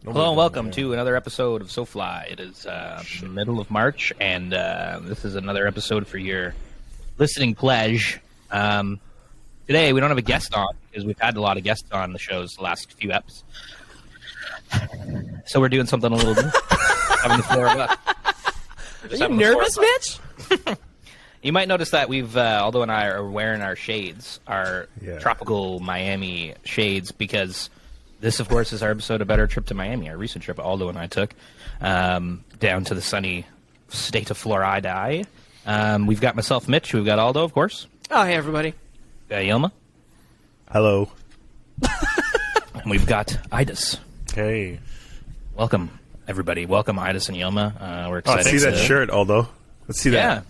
Hello and welcome to another episode of SoFly. It is the middle of March, and this is another episode for your listening pledge. Today, we don't have a guest on, because we've had a lot of guests on the shows the last few eps. So we're doing something a little different. Having the floor of us. Are you nervous, Mitch? You might notice that we've, Aldo and I are wearing our shades, our tropical Miami shades, because this, of course, is our episode about our trip to Miami, our recent trip Aldo and I took down to the sunny state of Florida. We've got myself, Mitch. We've got Aldo, of course. Oh, hey, everybody. Yilma. Hello. And we've got Aidas. Hey. Welcome, everybody. Welcome, Aidas and Yilma. We're excited. I see that shirt, Aldo. Let's see that.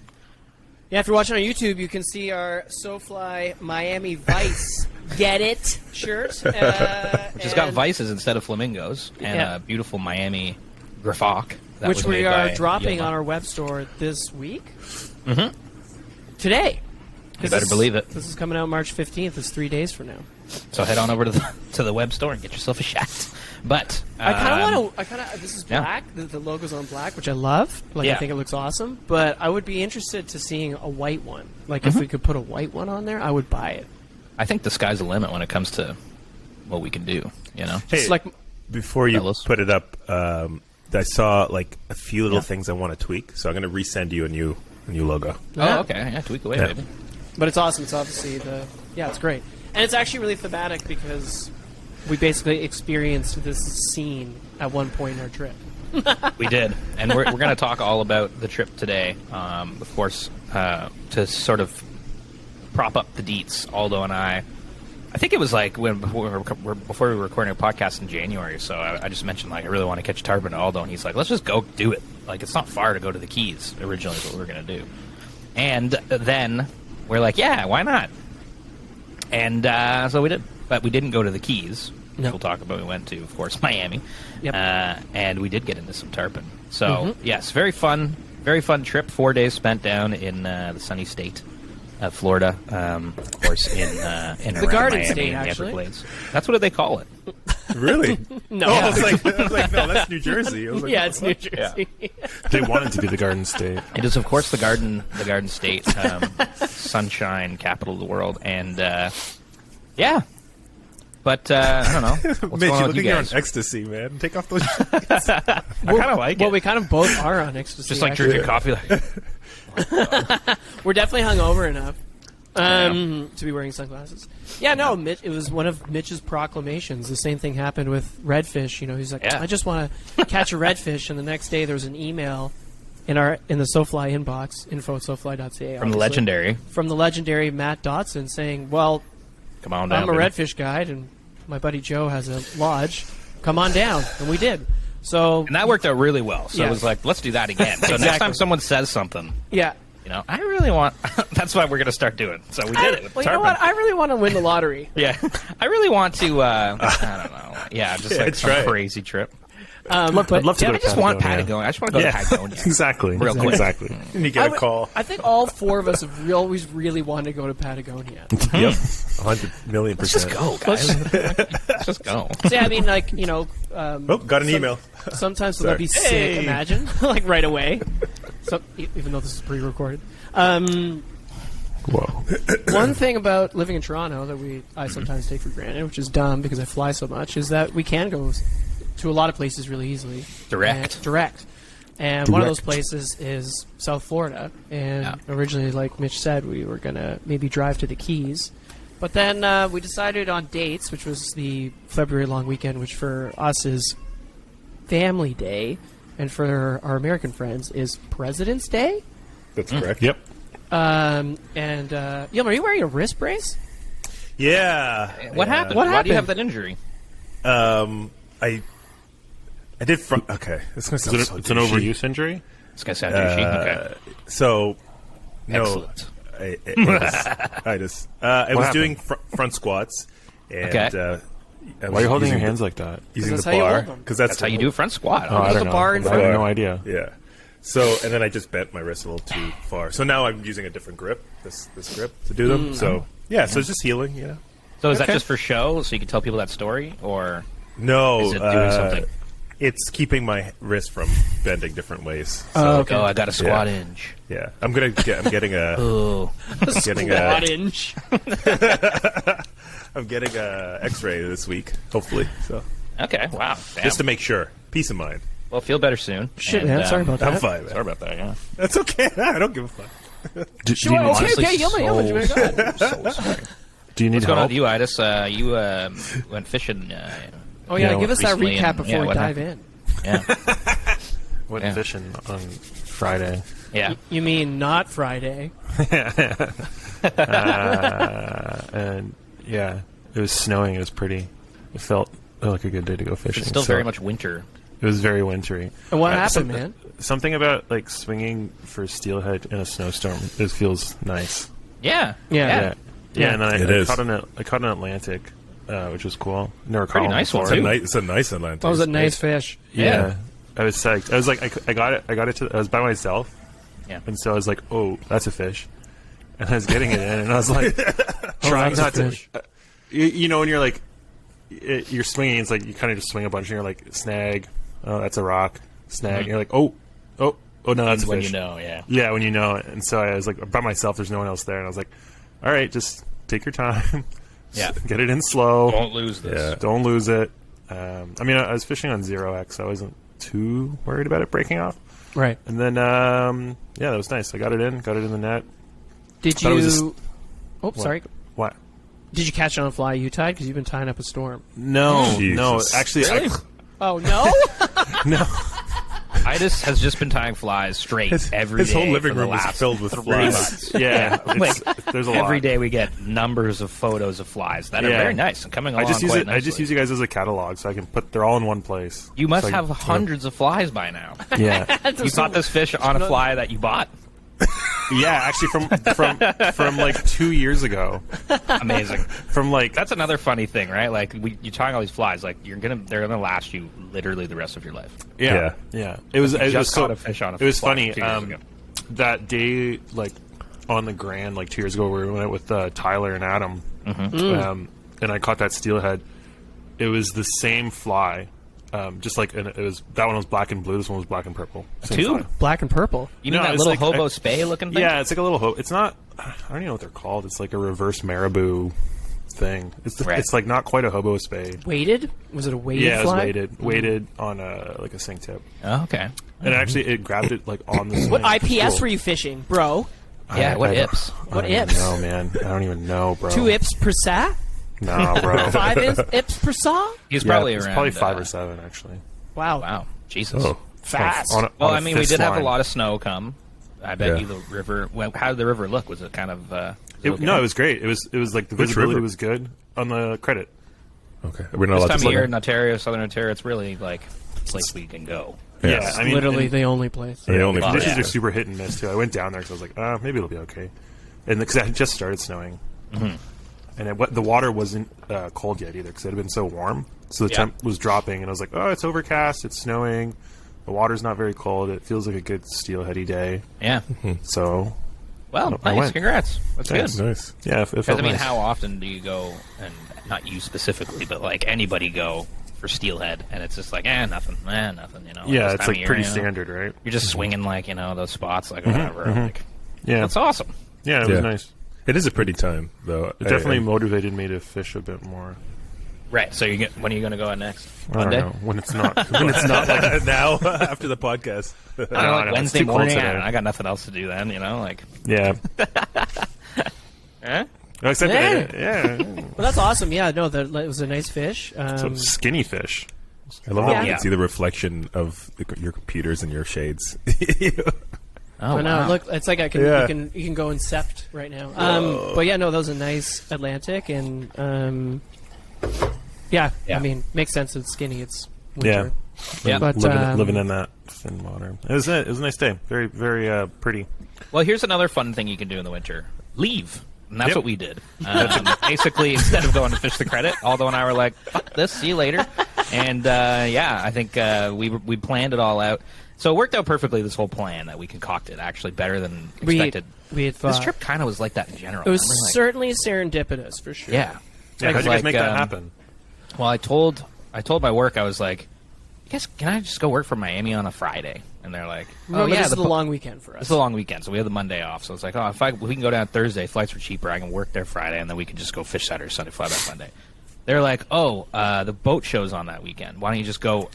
Yeah, if you're watching on YouTube, you can see our SoFly Miami Vice Get It shirt. She's got vices instead of flamingos, and a beautiful Miami graphic. Which we are dropping on our web store this week. Mm-hmm. Today. You better believe it. This is coming out March 15th. It's 3 days from now. So head on over to the web store and get yourself a shirt. But I kind of want to. This is black. Yeah. The logo's on black, which I love. I think it looks awesome. But I would be interested to seeing a white one. If we could put a white one on there, I would buy it. I think the sky's the limit when it comes to what we can do. You know, hey, before you put it up, I saw a few little things I want to tweak. So I'm going to resend you a new logo. Oh, okay. Yeah, tweak away, baby. But it's awesome. It's obviously it's great. And it's actually really thematic because we basically experienced this scene at one point in our trip. We did. And we're going to talk all about the trip today. Of course, to sort of prop up the deets, Aldo and I think it was before we were recording a podcast in January, so I just mentioned, I really want to catch Tarpon to Aldo, and he's like, let's just go do it. It's not far to go to the Keys, originally is what we were going to do. And then we're like, yeah, why not? And so we did. But we didn't go to the Keys, which we'll talk about. We went to, of course, Miami. Yep. And we did get into some tarpon. So, yes, very fun trip. 4 days spent down in the sunny state of Florida. Of course, in the Garden Miami, State, in the actually. Everglades. That's what they call it. Really? No. I was like, no, that's New Jersey. I was like, it's New Jersey. Yeah. They wanted to be the Garden State. It is, of course, the Garden State, sunshine capital of the world, and But I don't know. What's Mitch, going on with you're you on guys? ecstasy, man. Take off those shirts. I kind of like it. Well, we kind of both are on ecstasy. Just drinking coffee. We're definitely hungover enough to be wearing sunglasses. Yeah, no, Mitch. It was one of Mitch's proclamations. The same thing happened with redfish. He's like, I just want to catch a redfish, and the next day there was an email in the SoFly inbox, info@sofly.ca, from the legendary Matt Dotson saying, "Well, come on down. I'm a redfish guide, and my buddy Joe has a lodge. Come on down," and we did. So and that worked out really well. So it was like, let's do that again. So next time someone says something, I really want. That's what we're going to start doing. So we did it with Well, Tarpon. you know what? I really want to win the lottery. Yeah, I really want to. I don't know. Yeah, just some crazy trip. I'd love to go to I just want Patagonia. I just want to go to Patagonia. Exactly. Real quick. Exactly. And you get a call. I think all four of us have always really wanted to go to Patagonia. Yep. 100,000,000%. Let's just go, guys. Let's just go. See, I mean, got an email. Sometimes that'd be sick, imagine. Right away. Even though this is pre-recorded. Whoa. One thing about living in Toronto that I sometimes take for granted, which is dumb because I fly so much, is that we can go to a lot of places really easily. Direct. And one of those places is South Florida. And originally, like Mitch said, we were going to maybe drive to the Keys. But then we decided on dates, which was the February long weekend, which for us is Family Day. And for our American friends is President's Day. That's correct. Yep. And Yilma, are you wearing a wrist brace? Yeah. What happened? What Why do you happened? have that injury? I did front. Okay, this is going to sound It's an overuse injury? This guy sounds douchey. Okay. So, no. Excellent. I was doing front squats, and why are you holding your hands like that? Using the how you bar hold them. because That's how you do a front squat. Oh, I the don't know. bar in I front have of no idea. Yeah. So, and then I just bent my wrist a little too far. So now I'm using a different grip, this grip, to do them. So, so it's just healing, So is that just for show, so you can tell people that story, or no? is it doing something? It's keeping my wrist from bending different ways. Oh, okay. I got a squat inch. Yeah, I'm getting a. Oh, getting Squat a. inch. I'm getting a X-ray this week, hopefully. So okay. Wow. Damn. just to make sure, peace of mind. Well, feel better soon. Shit, And, man. Sorry about that. I'm fine. Man. Sorry about that. Yeah. That's okay. I don't give a fuck. Sure, okay, honestly Yilma, go ahead. So sorry. Do you need What's going on help? with you, Idas? You went fishing. Oh, yeah, Yeah, give us that recently, recap and- before yeah, we what dive happened? in. Yeah. Went Yeah. fishing on Friday. Yeah. You mean not Friday? And yeah, it was snowing. It was pretty. It felt like a good day to go fishing. It's still so very much winter. It was very wintry. And what happened, some- man? Something about like swinging for steelhead in a snowstorm. It feels nice. Yeah. Yeah. Yeah. And then It I is. caught an Atlantic, which was cool. Never Pretty caught one nice before. one, too. It's a nice Atlantic. That was a nice fish. Yeah. I was psyched. I was like, I got it. I was by myself, Yeah. and so I was like, oh, that's a fish. And I was getting it in, and I was like, trying that's a not to. fish. You know, when you're like, you're swinging, it's like you kind of just swing a bunch, and you're like, snag. Oh, that's a rock. Snag. And you're like, oh, no, that's a When fish. you know, yeah. Yeah, when you know it. And so I was like, by myself, there's no one else there, and I was like, all right, just take your time. Yeah. Get it in slow. Don't lose this. Yeah. Don't lose it. I mean, I was fishing on 0x, so I wasn't too worried about it breaking off. Right. And then, yeah, that was nice. I got it in the net. Did Thought it was you... Oh, sorry. What? Did you catch it on a fly you tied? Because you've been tying up a storm. No, Jesus. no. Actually, Oh, no? no. Idas has just been tying flies straight every day. His whole living for the room is last filled with 3 flies. months. Yeah, Like, there's a lot. Every day we get numbers of photos of flies that are Yeah. very nice and coming along I just use quite it. I just nicely. use you guys as a catalog, so I can they're all in one place. You must So I have can- hundreds of flies by now. Yeah, You caught this fish on a fly that you bought? yeah. Actually, from like 2 years ago. Amazing. From like That's another funny thing, right? Like you're tying all these flies, like they're gonna last you literally the rest of your life. yeah. It was it just was caught a fish on a It was fly funny. 2 years ago. That day, like on the Grand, like 2 years ago, we went with Tyler and Adam, and I caught that steelhead. It was the same fly. Just like it was that one was black and blue. This one was black and purple. Same Tube? fly. Black and purple. You mean No, that it's little like- hobo spay looking thing? Yeah, it's like a little. It's not. I don't even know what they're called. It's like a reverse marabou thing. Right. It's like not quite a hobo spade. Weighted? Was it a weighted Yeah, it was fly? weighted on a like a sink tip, Oh, okay. and actually it grabbed it like on the. What swing. IPS Cool. were you fishing, bro? Yeah, what I don't- ips? What I don't ips? know, man. I don't even know, bro. 2 ips per sa? No, bro. 5 ips per saw? He's Yeah, probably it's around. probably 5 or 7 actually. Wow. Wow, Jesus. Oh. Fast. Well, I mean, we did have a of. lot of snow come. I bet Yeah. you the river. Well, how did the river look? Was it kind of? Okay? No, it was great. It was like the Which visibility river? was good on the credit. Okay, we're not This allowed time to of year look. in Ontario, Southern Ontario, it's really like a place we can go. Yes. Yeah, I mean, Literally and- the only place. The only the place. conditions yeah. are super hit and miss too. I went down there because I was like, maybe it'll be okay, and because it had just started snowing, and the water wasn't cold yet either because it had been so warm. So the Yeah. temp was dropping, and I was like, oh, it's overcast, it's snowing, the water's not very cold. It feels like a good steelheady day. Yeah. So Well, I nice. went. Congrats. That's Thanks. good. Nice. yeah, it felt Because I mean, nice. how often do you go, and not you specifically, but like anybody go for steelhead, and it's just like, nothing, nothing, you know. Yeah, this it's time like of year, pretty you know, standard, right? You're just swinging like those spots, like whatever. Like, Yeah, that's awesome. yeah, it Yeah. was nice. It is a pretty time, though. It definitely motivated me to fish a bit more. Right. So when are you going to go on next? I don't Monday? know when it's not when it's not like now after the podcast. I don't know, I like know, it's Wednesday too cold morning. today. I got nothing else to do then, you know, like. yeah. Eh? Except Yeah. yeah, Well, that's awesome. Yeah, no, it was a nice fish. so skinny fish. I love how you Yeah. can see the reflection of your computers and your shades. Oh, I know. wow. Look, it's like you can go incept right now. But yeah, no, that was a nice Atlantic, and Yeah. I mean, makes sense. It's skinny. It's Yeah. winter. Yeah. But living in that thin water. It was a nice day. Very very pretty. Well, here's another fun thing you can do in the winter: leave. And that's Yep. what we did. Basically, instead of going to fish the credit, Aldo and I were like, "Fuck this, see you later." And I think we planned it all out. So it worked out perfectly. This whole plan that we concocted, actually better than expected. we had This thought trip kind of was like that in general. it was Remember, like- certainly serendipitous for sure. yeah. Yeah, It how'd was you guys like, make that happen? Well, I told my work, I was like, guess, can I just go work from Miami on a Friday? And they're like, Remember, this is the long weekend for us. It's a long weekend, so we have the Monday off. So it's like, if we can go down Thursday, flights are cheaper. I can work there Friday, and then we can just go fish Saturday, Sunday, fly back Monday. They're like, the boat show's on that weekend. Why don't you just go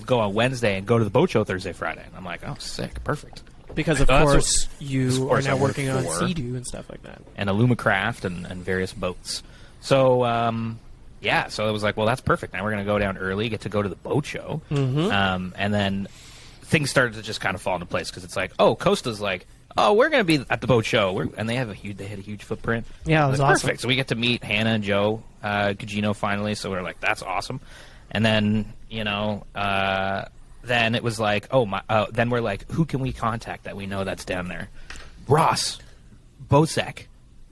go on Wednesday and go to the boat show Thursday, Friday? And I'm like, oh, sick, perfect. Because, of course, you are now working on Sea-Doo and stuff like that. And Illumicraft and various boats. So, so it was like, well, that's perfect. Now we're going to go down early, get to go to the boat show. Mm-hmm. And then things started to just kind of fall into place because it's like, Costa's like, we're going to be at the boat show. And they had a huge footprint. Yeah, it was awesome. Perfect. So we get to meet Hannah and Joe Gugino finally. So we're like, that's awesome. And then, then it was like, then we're like, who can we contact that we know that's down there? Ross Boucek,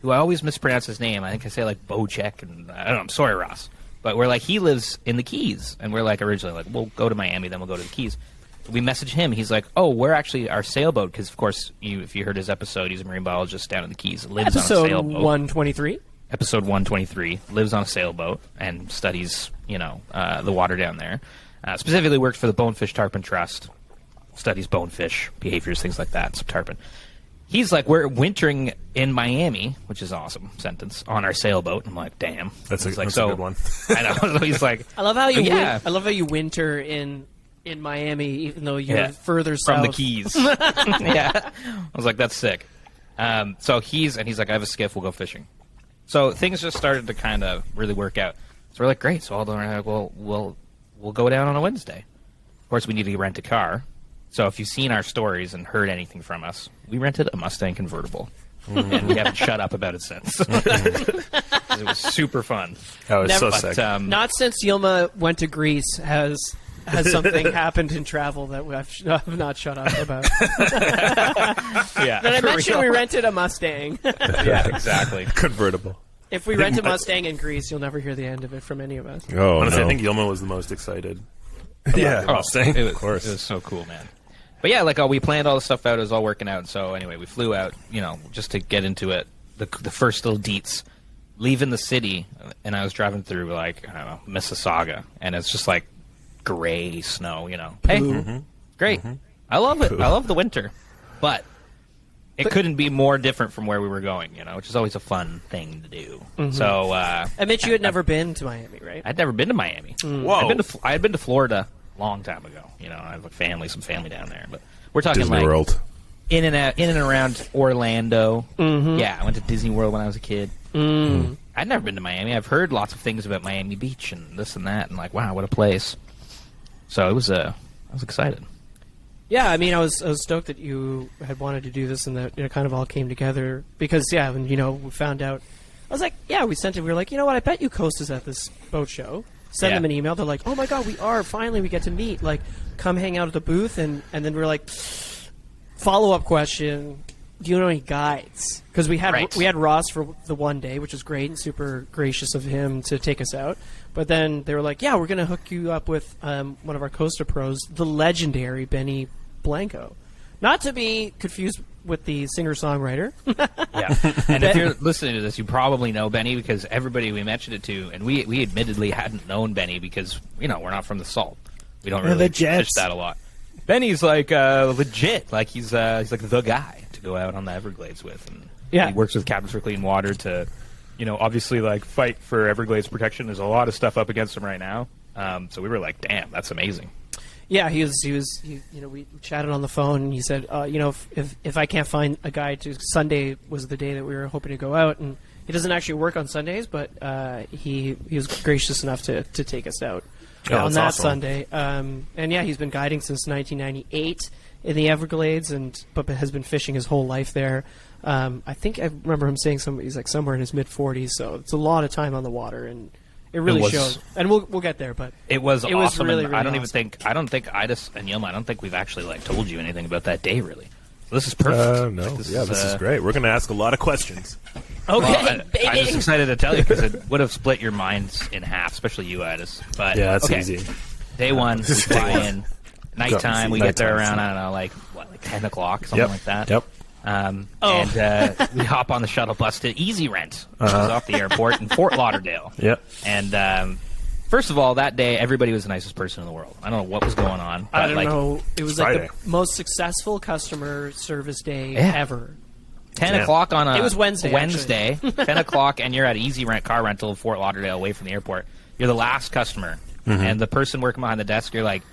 who I always mispronounce his name. I think I say like Boucek, and I don't know. I'm sorry, Ross. But we're like, he lives in the Keys. And we're like, originally, like, we'll go to Miami, then we'll go to the Keys. We message him. He's like, we're actually our sailboat, because, of course, if you heard his episode, he's a marine biologist down in the Keys. Lives on a sailboat. Episode 123? Episode 123. Lives on a sailboat and studies, the water down there. Specifically works for the Bonefish Tarpon Trust. Studies bonefish, behaviors, things like that. Some tarpon. He's like, we're wintering in Miami, which is an awesome sentence, on our sailboat. I'm like, damn. That's a good one. I know. So he's like, I love how you winter in Miami, even though you're further south from the Keys. Yeah, I was like, that's sick. So he's like, I have a skiff. We'll go fishing. So things just started to kind of really work out. So we're like, great. So Aldo and I are like, well, we'll go down on a Wednesday. Of course, we need to rent a car. So if you've seen our stories and heard anything from us, we rented a Mustang convertible. And we haven't shut up about it since. It was super fun. That was so sick. Not since Yilma went to Greece has something happened in travel that I've not shut up about. Yeah. Then I mentioned we rented a Mustang. Yeah, exactly. Convertible. If we rent a Mustang in Greece, you'll never hear the end of it from any of us. Oh, honestly, no. I think Yilma was the most excited. Yeah, Mustang. Of course. It was so cool, man. But yeah, like we planned all the stuff out. It was all working out. So anyway, we flew out, just to get into it. The first little deets, leaving the city, and I was driving through like, I don't know, Mississauga, and it's just like gray snow, Hey, great. Mm-hmm. I love it. I love the winter, but it couldn't be more different from where we were going, which is always a fun thing to do. Mm-hmm. So, I bet you had never been to Miami, right? I'd never been to Miami. Whoa. I had been to Florida a long time ago. I have some family down there, but we're talking Disney like World. in and around Orlando. Mm-hmm. Yeah, I went to Disney World when I was a kid. Mm. I'd never been to Miami. I've heard lots of things about Miami Beach and this and that, and like, wow, what a place. So I was excited. Yeah, I mean, I was stoked that you had wanted to do this and that it kind of all came together because, when, we found out, I was like, we sent it. We were like, you know what? I bet you Costa's at this boat show. Send them an email. They're like, oh my God, we are. Finally, we get to meet. Like, come hang out at the booth. And then we're like, follow-up question, do you know any guides? Because we had Ross for the one day, which was great and super gracious of him to take us out. But then they were like, we're going to hook you up with one of our Costa pros, the legendary Benny Blanco. Not to be confused with the singer-songwriter. Yeah. And if you're listening to this, you probably know Benny because everybody we mentioned it to, and we admittedly hadn't known Benny because, we're not from the Salt. We don't really fish that a lot. Benny's like legit. Like he's like the guy to go out on the Everglades with. And he works with Captains for Clean Water to, obviously like fight for Everglades protection. There's a lot of stuff up against him right now. So we were like, damn, that's amazing. Yeah, he was. We chatted on the phone, and he said, if I can't find a guide to Sunday was the day that we were hoping to go out, and he doesn't actually work on Sundays, but he was gracious enough to take us out on that awesome. Sunday. And he's been guiding since 1998 in the Everglades, but has been fishing his whole life there. I think I remember him saying he's like somewhere in his mid-40s, so it's a lot of time on the water, and it really shows. And we'll get there, but it was awesome. Really, and really I don't awesome. even think Aidas and Yilma, I don't think we've actually like told you anything about that day really. So this is perfect. No, this is great. We're going to ask a lot of questions. Okay, baby. I'm just excited to tell you because it would have split your minds in half, especially you, Aidas. But yeah, that's easy. Day one, we fly in. Nighttime, we get there around, I don't know, like 10 o'clock, something like that. Yep. And we hop on the shuttle bus to Easy Rent, which is off the airport in Fort Lauderdale. Yep. And First of all, that day everybody was the nicest person in the world. I don't know what was going on. I but, don't know. It was like Friday. the most successful customer service day Yeah. ever. 10 o'clock on a It was Wednesday, Wednesday 10 o'clock, and you're at Easy Rent car rental in Fort Lauderdale, away from the airport. You're the last customer, and the person working behind the desk, you're like,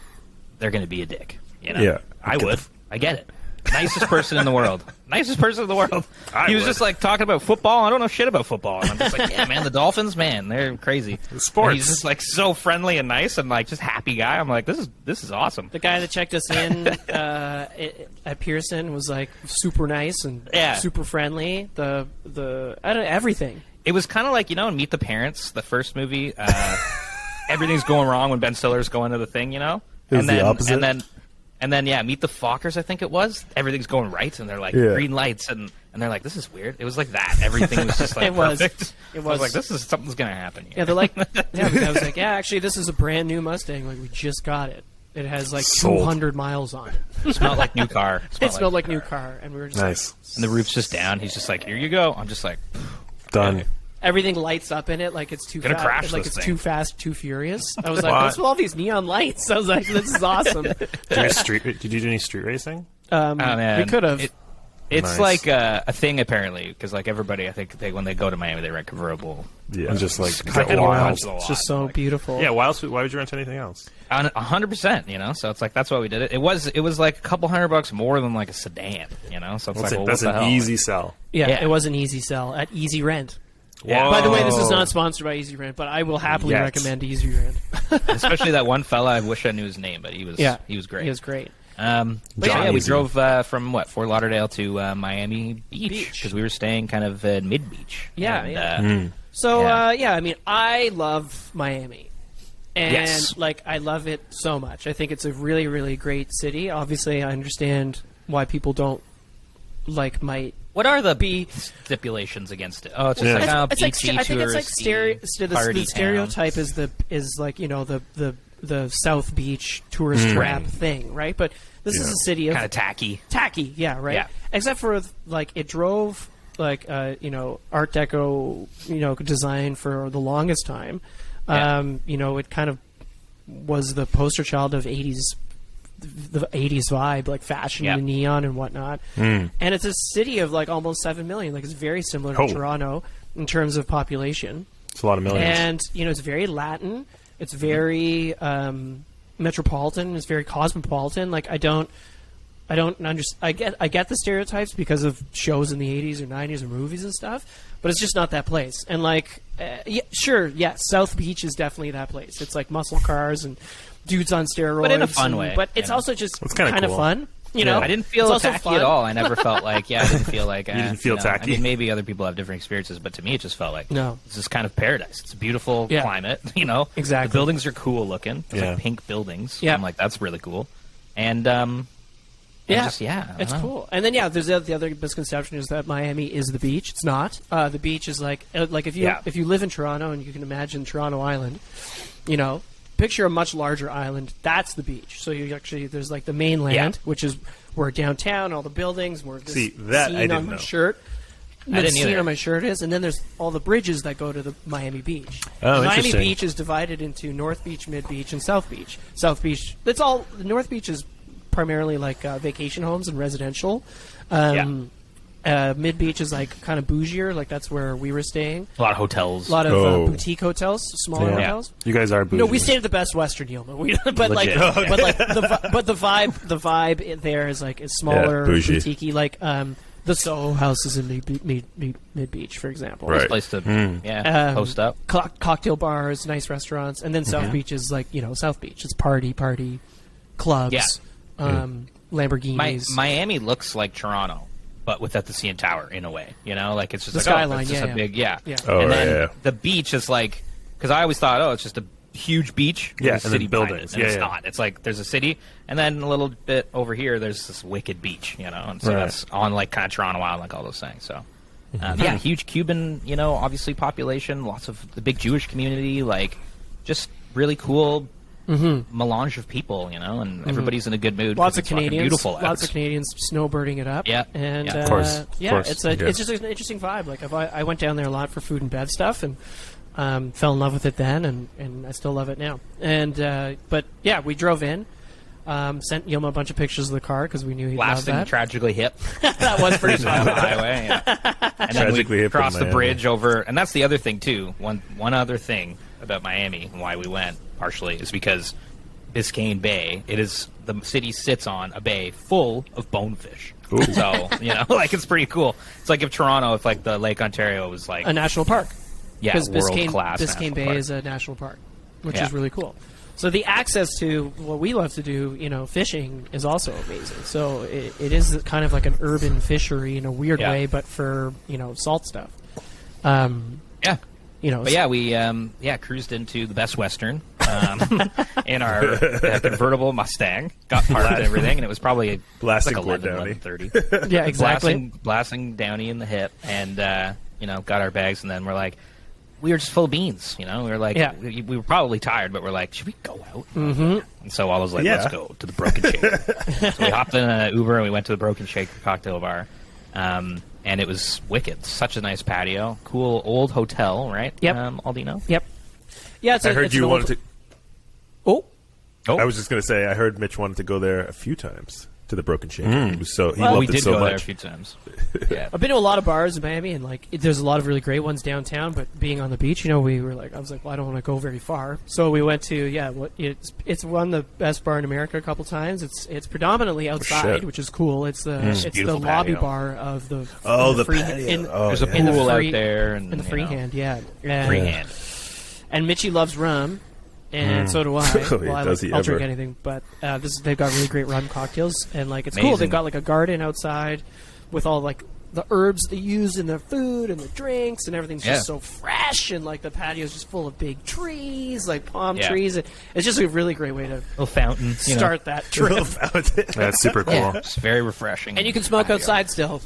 they're going to be a dick. You know? Yeah. I would. I get it. Nicest person in the world. Nicest person in the world. He was would. just like talking about football. I don't know shit about football. And I'm just like, yeah, man, the Dolphins, man, they're crazy. Sports. And he's just like so friendly and nice and like just happy guy. I'm like, this is awesome. The guy that checked us in at Pearson was like super nice and super friendly. I don't know, everything. It was kind of like, in Meet the Parents, the first movie. Everything's going wrong when Ben Stiller's going to the thing, It was the opposite? And then, Meet the Fockers, I think it was. Everything's going right, and they're like green lights, and they're like, this is weird. It was like that. Everything was just like It was. perfect. It I was. was like, something's going to happen here. Yeah, they're like, I was like, yeah, actually, this is a brand new Mustang. Like, we just got it. It has like Sold. 200 miles on it. It smelled like new car. It smelled like new car, and we were just Nice. And the roof's just down. He's just like, here you go. I'm just like, Done. everything lights up in it like it's too Gonna fast. crash Like this it's thing. too fast, too furious. I was like, What? what's with all these neon lights? I was like, this is awesome. Did you do any street racing? oh, man. We could have. It's Nice. like a thing, apparently, because like everybody, I think, when they go to Miami, they rent convertible. Yeah. And just like Freaking wild. runs a lot. It's just so beautiful. Yeah, why would you rent anything else? 100%, So it's like that's why we did it. It was like a couple $100 more than like a sedan, So it's like, well, That's what the an hell? easy sell. Yeah, it was an easy sell at Easy Rent. Yeah. By the way, this is Whoa. not sponsored by Easy Rent, but I will happily Yet. recommend Easy Rent. Especially that one fella. I wish I knew his name, but he was great. He was great. But John yeah, we Easy. drove from Fort Lauderdale to Miami Beach because we were staying kind of mid beach. Yeah, and, yeah. So, Yeah. I mean, I love Miami. And, Yes. I love it so much. I think it's a really, really great city. Obviously, I understand why people don't, might... What are the stipulations against it? Oh, it's just like It's like beachy, I think it's like touristy, party the stereotype town. is the South Beach tourist trap thing, right? But this is a city of kind of tacky. tacky, yeah, right. Yeah. Except for it drove Art Deco design for the longest time. It kind of was the poster child of the 80s vibe, like fashion and neon and whatnot. And it's a city of almost 7 million. It's very similar to Toronto in terms of population. It's a lot of millions. And it's very Latin. It's very metropolitan. It's very cosmopolitan. I don't understand. I get the stereotypes because of shows in the 80s or 90s or movies and stuff, but it's just not that place. And South Beach is definitely that place. It's like muscle cars and dudes on steroids, But in a fun way, But it's also just It's kinda kind of cool. fun. I I didn't feel It's also tacky fun. at all. I never felt like, I didn't feel like... didn't feel tacky? I mean, maybe other people have different experiences, but to me it just felt like, No. this is kind of paradise. It's a beautiful Yeah. climate, Exactly. The buildings are cool looking. There's Yeah. pink buildings. Yeah. I'm like, that's really cool. And, It's I don't know. cool. And then there's the other misconception is that Miami is the beach. It's not. The beach is if you live in Toronto and you can imagine Toronto Island, picture a much larger island. That's the beach. So there's the mainland, which is where downtown, all the buildings, where this See, that scene I didn't on my know. shirt. I didn't The scene either. on my shirt is, and then there's all the bridges that go to the Miami Beach. Oh, Miami interesting. Beach is divided into North Beach, Mid Beach, and South Beach. South Beach, that's all. North Beach is primarily vacation homes and residential. Mid Beach is kind of bougier, that's where we were staying. A lot of hotels. A lot of Oh. boutique hotels, smaller Yeah. hotels. You guys are bougie. No, we stayed at the Best Western Yilma. Legit. The vibe there is smaller, bougie. boutiquey. The Soho House is in Mid Beach, for example. Right. Place to post up. Cocktail bars, nice restaurants, and then South Beach is South Beach. It's party, clubs, Lamborghinis. Miami looks like Toronto, but without the CN Tower in a way. It's just The like skyline, it's just yeah, a big yeah. Oh, and right, then yeah. the beach is because I always thought, it's just a huge beach, with Yeah, a and then city behind buildings. it, and Yeah, it's yeah. not. It's there's a city, and then a little bit over here, there's this wicked beach, and so Right. that's on kind of Toronto Island, all those things. So. Huge Cuban, obviously population, lots of the big Jewish community, just really cool melange of people, and everybody's in a good mood. Lots 'cause of it's fucking Canadians, beautiful out. lots of Canadians snowbirding it up. Yeah, and yeah. Of course, of course. it's just an interesting vibe. I went down there a lot for food and bev stuff, and Fell in love with it then, and I still love it now. And but yeah, we drove in. Sent Yilma a bunch of pictures of the car because we knew he'd love Blasting that. Tragically Hip That was pretty on fun. the highway. Yeah. And then Tragically we Hip in crossed the Miami. bridge over, and that's the other thing too. One other thing about Miami and why we went partially is because Biscayne Bay. It is the city sits on a bay full of bonefish. Ooh. So like it's pretty cool. It's like if Toronto, if like the Lake Ontario was like A national park. yeah, Because world class. Biscayne Bay is a national park, which Yeah. is really cool. So the access to what we love to do, fishing, is also amazing. So it is kind of like an urban fishery in a weird Yeah. way, but for salt stuff. Yeah. But But yeah, we cruised into the Best Western in our convertible Mustang, got parked and everything, and it was probably Blasting like Port 11:30. Yeah, exactly. Blasting Downey in the hip, and got our bags, and then we're like, we were just full of beans, We were like, Yeah. we were probably tired, but we're like, should we go out? Mm-hmm. And so I was like, Yeah. let's go to the Broken Shaker. So we hopped in an Uber and we went to the Broken Shaker cocktail bar. And it was wicked. Such a nice patio. Cool old hotel, right? Yep. Aldino? Yep. Yeah, it's I heard it's you an old- wanted to. Oh, Oh, I was just going to say, I heard Mitch wanted to go there a few times to the Broken Shaker. He was so he Well, loved we it did so go much. there a few times. Yeah. I've been to a lot of bars in Miami, and there's a lot of really great ones downtown. But being on the beach, we were like, I was like, well, I don't want to go very far. So we went to it's won the best bar in America a couple times. It's predominantly outside, shit. which is cool. It's the Beautiful lobby patio. bar of the The free, patio. in, There's a yeah. in the pool free- out there. And, in the freehand, yeah. Freehand. And Mitchie loves rum, and so do I. Oh, Well, does he I'll drink ever. anything, but they've got really great rum cocktails, and it's cool. Amazing. They've got a garden outside with all the herbs they use in their food and the drinks, and everything's Yeah. just so fresh, and the patio's just full of big trees, palm Yeah. trees. It's just a really great way to Little fountain. start that trip. That's super cool. Yeah, it's very refreshing. And you can smoke Patio. outside still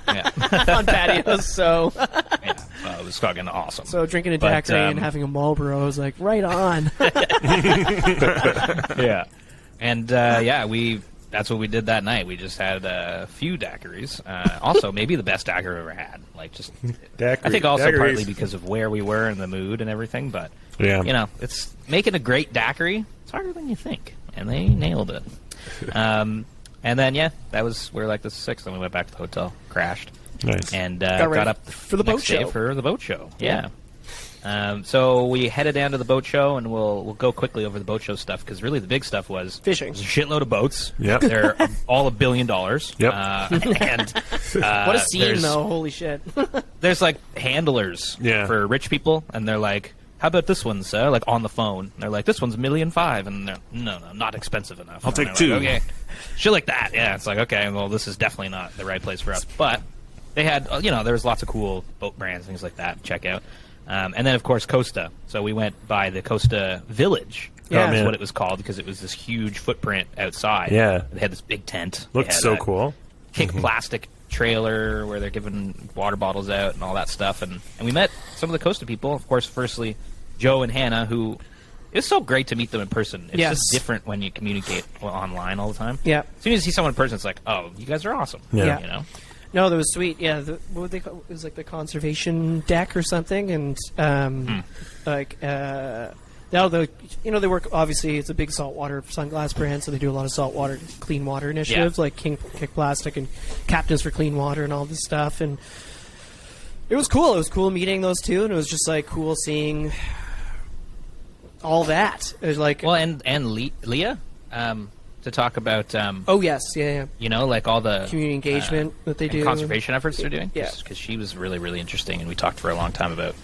Yeah. on patios. So, Yeah. It was fucking awesome. so drinking a But, daiquiri and having a Marlboro is right on. yeah. And that's what we did that night. We just had a few daiquiris. Also, maybe the best daiquiri I've ever had. I think also Daiquiris. partly because of where we were and the mood and everything. But Yeah. it's making a great daiquiri. It's harder than you think, and they nailed it. And then we're like the 6th, and we went back to the hotel, crashed, Nice. and Got ready got up for the next boat day show. for the boat show. Yeah. So we headed down to the boat show, and we'll go quickly over the boat show stuff because really the big stuff was Fishing. There's a shitload of boats. Yep. They're all $1 billion. Yep. And What a scene, there's, though! Holy shit! There's handlers Yeah. for rich people, and they're like, "How about this one, sir?" On the phone, they're like, "This one's $1.5 million," and they're no, not expensive enough. I'll take And they're two. like, okay, shit like that. Yeah, it's like okay, well, this is definitely not the right place for us. But they had, there was lots of cool boat brands, things like that. Check out. And then, of course, Costa. So we went by the Costa Village. Yeah. That's man. what it was called because it was this huge footprint outside. Yeah. They had this big tent. Looked They had so a cool. Kick plastic trailer where they're giving water bottles out and all that stuff. And we met some of the Costa people. Of course, firstly, Joe and Hannah, who it's so great to meet them in person. It's Yes. just different when you communicate online all the time. Yeah. As soon as you see someone in person, it's like, oh, you guys are awesome. Yeah. You know? No, that was sweet. Yeah, what would they call it? Was the conservation deck or something, and now they work. Obviously, it's a big saltwater sunglass brand, so they do a lot of saltwater clean water initiatives, like Kick Plastic and Captains for Clean Water and all this stuff. And it was cool. It was cool meeting those two, and it was just cool seeing all that. It was and Leah, to talk about oh yes, yeah. all the Community engagement that they and do. conservation efforts they're doing. Yeah. Because she was really, really interesting, and we talked for a long time about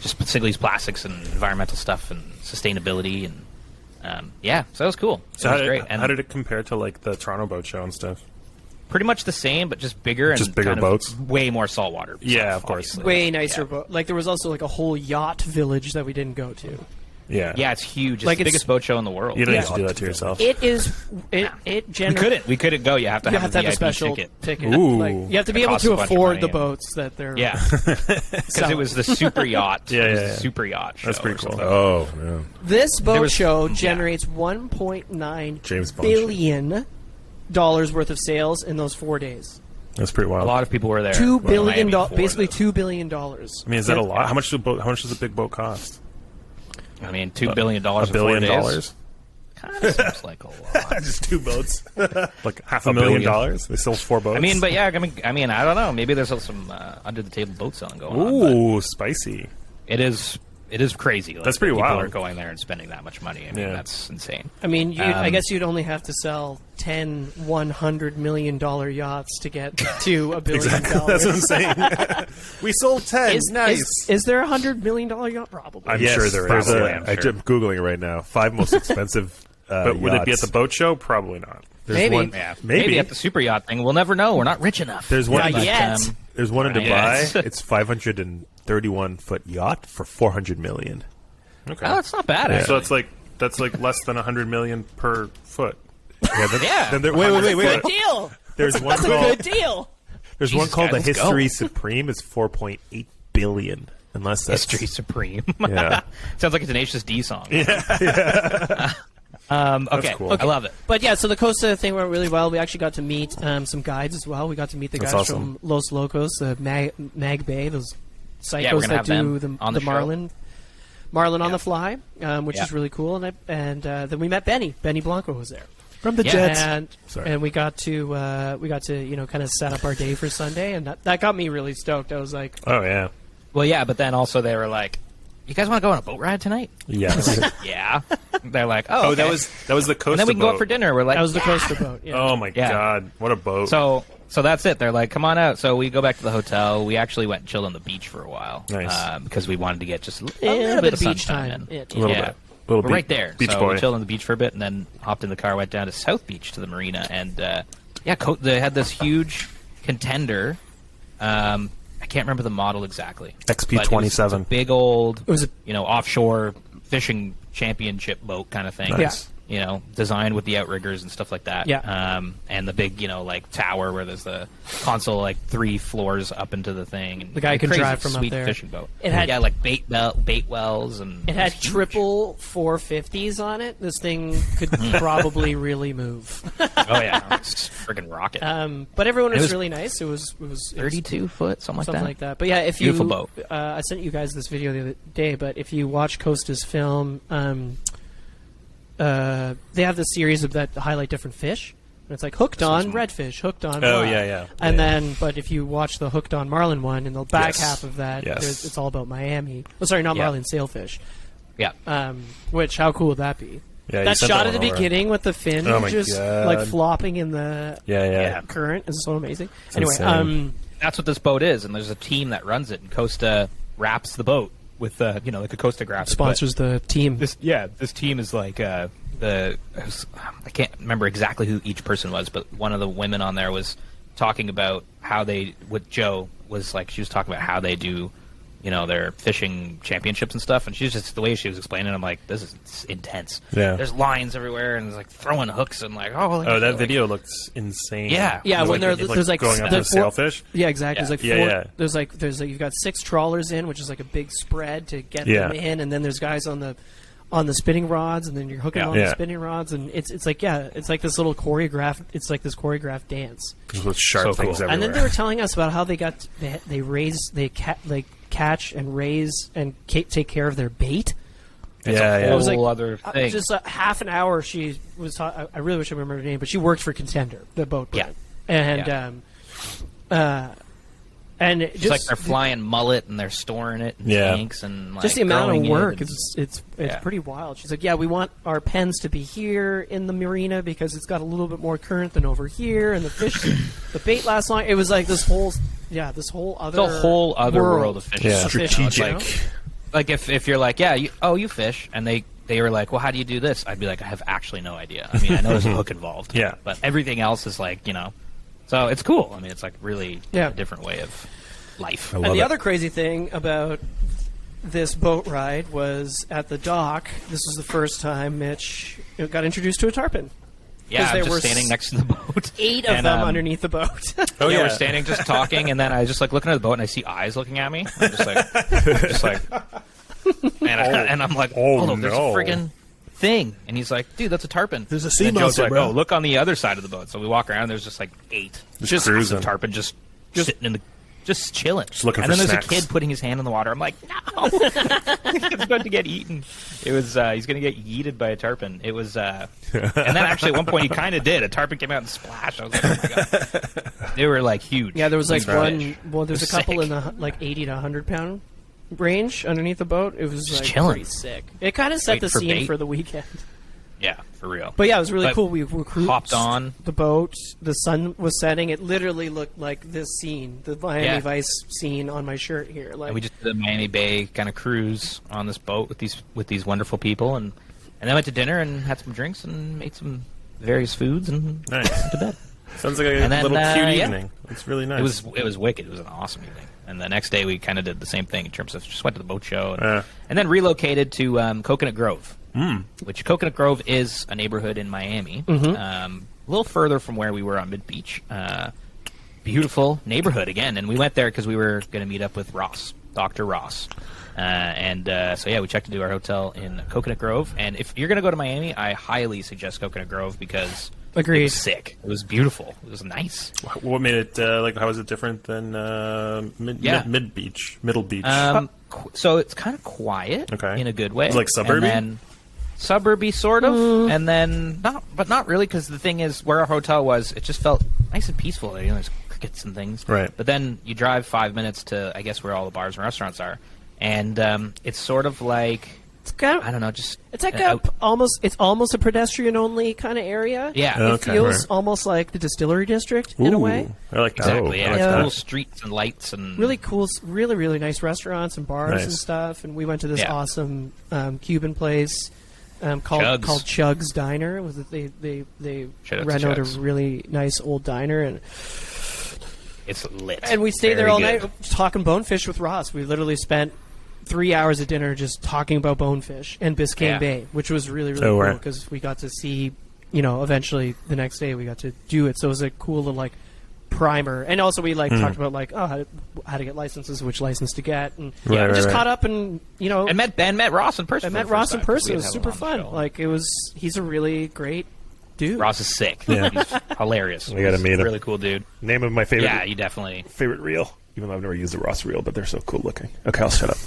just single-use plastics and environmental stuff and sustainability, and so that was cool. So it was great. And how did it compare to the Toronto boat show and stuff? pretty much the same, but just bigger and Just bigger kind of boats? way more saltwater. Yeah, stuff, of course. obviously. Way nicer Yeah. boat. There was also a whole yacht village that we didn't go to. Yeah. Yeah, it's huge. It's Like, the it's- biggest boat show in the world. You don't Yeah. have to do that to yourself. It is. It We couldn't go. You have to You have have to a have a VIP special ticket. Ooh. you have to be It able costs to a bunch of afford money, the and- boats that they're. Yeah, because it was the super yacht. Yeah, It was yeah, the yeah. super yacht. Show That's pretty or cool. something. Oh, yeah. This boat was- show yeah. generates $1.9 James Bond billion worth of sales in those 4 days. That's pretty wild. A lot of people were there. $2 billion, Miami basically for $2 billion. I mean, is that a lot? How much does a big boat cost? I mean, $2 billion. $1 billion? Kind of seems like a lot. Just 2 boats. Like $500,000? They sold 4 boats. I mean, but yeah, I mean, I don't know. Maybe there's some under the table boat selling going on. Ooh, spicy. It is crazy. Like, That's pretty people wild. are going there and spending that much money. I mean, that's insane. I mean, I guess you'd only have to sell 10 $100 million yachts to get to $1 billion. Exactly. That's what I'm saying. We sold 10. Nice. Is there a $100 million yacht? Probably. I'm sure there is. I'm Googling it right now. 5 most expensive But would it be at yachts. the boat show? Probably not. There's Maybe. one, Yeah, maybe at the super yacht thing. We'll never know. We're not rich enough. There's one. Not yet. There's one in Not Dubai. yet. It's 531-foot yacht for $400 million. Okay. Oh, that's not bad. Yeah. Actually. So that's like less than $100 million per foot. Yeah. Yeah. Then wait. Good deal. There's one That's a called. good deal. There's one Jesus, called the guys, let's go. History Supreme. It's 4.8 billion. Unless that's History Supreme. Yeah. Sounds like a Tenacious D song. Okay, cool. I love it. But yeah, so the Costa thing went really well. We actually got to meet some guides as well. We got to meet the That's guys awesome. from Los Locos, Mag Bay, those Yeah, we're psychos gonna that have them do on the the show. Marlin on the fly, which Yeah. is really cool. And then we met Benny. Benny Blanco was there. from the Yeah. Jets. And and we got to kind of set up our day for Sunday, and that got me really stoked. I was like, Oh yeah. Well, yeah, but then also they were like, "You guys want to go on a boat ride tonight?" Yes. Yeah. They're like, "Oh, Oh, that okay." was the Costa And then we can boat. go out for dinner. We're like, that was the "Yeah." Costa boat. Yeah. Oh my Yeah. god, what a boat! So that's it. They're like, "Come on out." So we go back to the hotel. We actually went and chilled on the beach for a while, Nice. because we wanted to get just a little little bit of of beach sunshine time. in. Yeah. a little Yeah. bit. Little We're right there. Beach so boy. we chilled on the beach for a bit, and then hopped in the car, went down to South Beach to the marina, and they had this huge contender. I can't remember the model exactly. XP-27. But it was a big old, It was a- offshore fishing championship boat kind of thing. Nice. Designed with the outriggers and stuff like that. Yeah. And the big, like tower where there's the console, like 3 floors up into the thing. And The guy can crazy, drive from up sweet there. fishing boat. It had- like bait wells and It had was huge. triple 450s on it. This thing could probably really move. Oh yeah, it's freaking rocket. But everyone It was was really nice. It was 32 foot, something like that. But yeah, if Beautiful you boat. I sent you guys this video the other day. But if you watch Costa's film, they have this series of that highlight different fish. And it's like hooked on redfish, hooked on. Oh, blah. yeah. And then, but if you watch the hooked on marlin one, in the back Yes. half of that, Yes. it's all about Miami. Oh, sorry, not Yeah. marlin, sailfish. Yeah. Which how cool would that be? Yeah, you That sent shot that at the one over. beginning with the fin Oh my just God. like flopping in the Yeah. current is so amazing. Anyway, insane. That's what this boat is, and there's a team that runs it, and Costa wraps the boat with like a Costa graphic. sponsors the team. This team is like I can't remember exactly who each person was, but one of the women on there was talking about how they, with Joe, was like, she was talking about how they do, their fishing championships and stuff, and she's just, the way she was explaining, I'm like, this is intense. Yeah. There's lines everywhere, and there's like throwing hooks, and like, That video looks insane. Yeah. Yeah, when Like, there's like going after the the sailfish. Yeah, exactly. There's like Yeah, four, yeah. There's like you've got 6 trawlers in, which is like a big spread to get Yeah. them in, and then there's guys on the spinning rods, and then you're hooking Yeah. on the Yeah. spinning rods, and it's like it's like this little choreographed. It's like this choreographed dance. Just with sharp So things cool. everywhere. And then they were telling us about how they catch and raise and take care of their bait. It's Yeah, a yeah. whole It was like other thing. just a half an hour. She was. I really wish I remembered her name, but she worked for Contender, the boat brand. And It's just like they're flying mullet and they're storing it in Yeah. tanks and like just the amount growing of it work. and- It's Yeah. pretty wild. She's like, yeah, we want our pens to be here in the marina because it's got a little bit more current than over here, and the fish, the bait lasts long. It was like this whole other It's a whole other world of fishing. Yeah. of fishing, Strategic. Like if you're like, yeah, you fish, and they were like, well, how do you do this? I'd be like, I have actually no idea. I mean, I know there's a hook involved. Yeah. But everything else is like, so it's cool. I mean, it's like really Yeah. a different way of life. And the other crazy thing about this boat ride was at the dock. This was the first time Mitch got introduced to a tarpon. Yeah, there I'm were just standing next to the boat. 8 of And, them underneath the boat. Oh yeah, yeah. we're standing just talking, and then I just like looking at the boat, and I see eyes looking at me. I'm just like, and I'm like, Oh, there's a no. friggin' thing? And he's like, dude, that's a tarpon. There's a sea and Joe's monster, like, bro. oh, look on the other side of the boat. So we walk around. There's just like 8. Just cruising. massive tarpon just sitting in the. Just chilling. Just looking and for then snacks. there's a kid putting his hand in the water. I'm like, no! He's going to get eaten. It was, he's going to get yeeted by a tarpon. It was, and then actually at one point he kind of did. A tarpon came out and splashed. I was like, oh my god. They were like huge. Yeah, there was like Huge one. fish. Well, there's a It was couple in sick. the like 80 to 100 pound range underneath the boat. It was Just like chilling. pretty sick. It kind of set Waiting the for scene bait. for the weekend. Yeah, for real. But yeah, it was really But cool. We cruised, hopped on. the boat. The sun was setting. It literally looked like this scene, the Miami Yeah. Vice scene on my shirt here. Like And we just did a Miami Bay kind of cruise on this boat with these wonderful people, and then went to dinner and had some drinks and made some various foods and Nice. went to bed. Sounds like a And then, little cute yeah. evening. It's really nice. It was wicked. It was an awesome evening. And the next day we kind of did the same thing in terms of just went to the boat show and then relocated to Coconut Grove, which Coconut Grove is a neighborhood in Miami, a little further from where we were on Mid Beach. Beautiful neighborhood again, and we went there because we were going to meet up with Ross, Dr. Ross. So yeah, we checked into our hotel in Coconut Grove. And if you're going to go to Miami, I highly suggest Coconut Grove because Agreed. it was sick. It was beautiful. It was nice. What made it like? How is it different than mid beach, middle beach? So it's kind of quiet Okay. in a good way. It's like suburby? And then suburby, sort of. And then, not really, because the thing is, where our hotel was, it just felt nice and peaceful. You know, there's crickets and things. Right. But then you drive 5 minutes to, I guess, where all the bars and restaurants are. And it's sort of like, it's kind of, I don't know, just... it's like an it's almost a pedestrian only kind of area. Yeah. It Okay. feels Right. almost like the distillery district in a way. I like that. Exactly, I yeah. like Yeah. that. Cool streets and lights and... Really cool, really, really nice restaurants and bars Nice. and stuff. And we went to this Yeah. awesome Cuban place called Chug's Diner. Was it they Shout out to renoed a Chug's. really nice old diner, and It's lit. we stayed there Very all good. night talking bonefish with Ross. We literally spent 3 hours at dinner just talking about bonefish and Biscayne Yeah. Bay, which was really, really Oh, cool right. because we got to see, eventually the next day we got to do it. So it was a cool little like primer, and also we talked about like how to get licenses, which license to get, and Right, we just right, caught up and And met Ross in person. I for met the Ross first in time, 'cause person. we It was had super him on the fun. show. Like he's a really great dude. Ross is sick. Yeah. He's hilarious. We gotta He's meet a him. Really cool dude. Name of my favorite. Yeah, you definitely. favorite reel. Even though I've never used a Ross reel, but they're so cool looking. Okay, I'll shut up.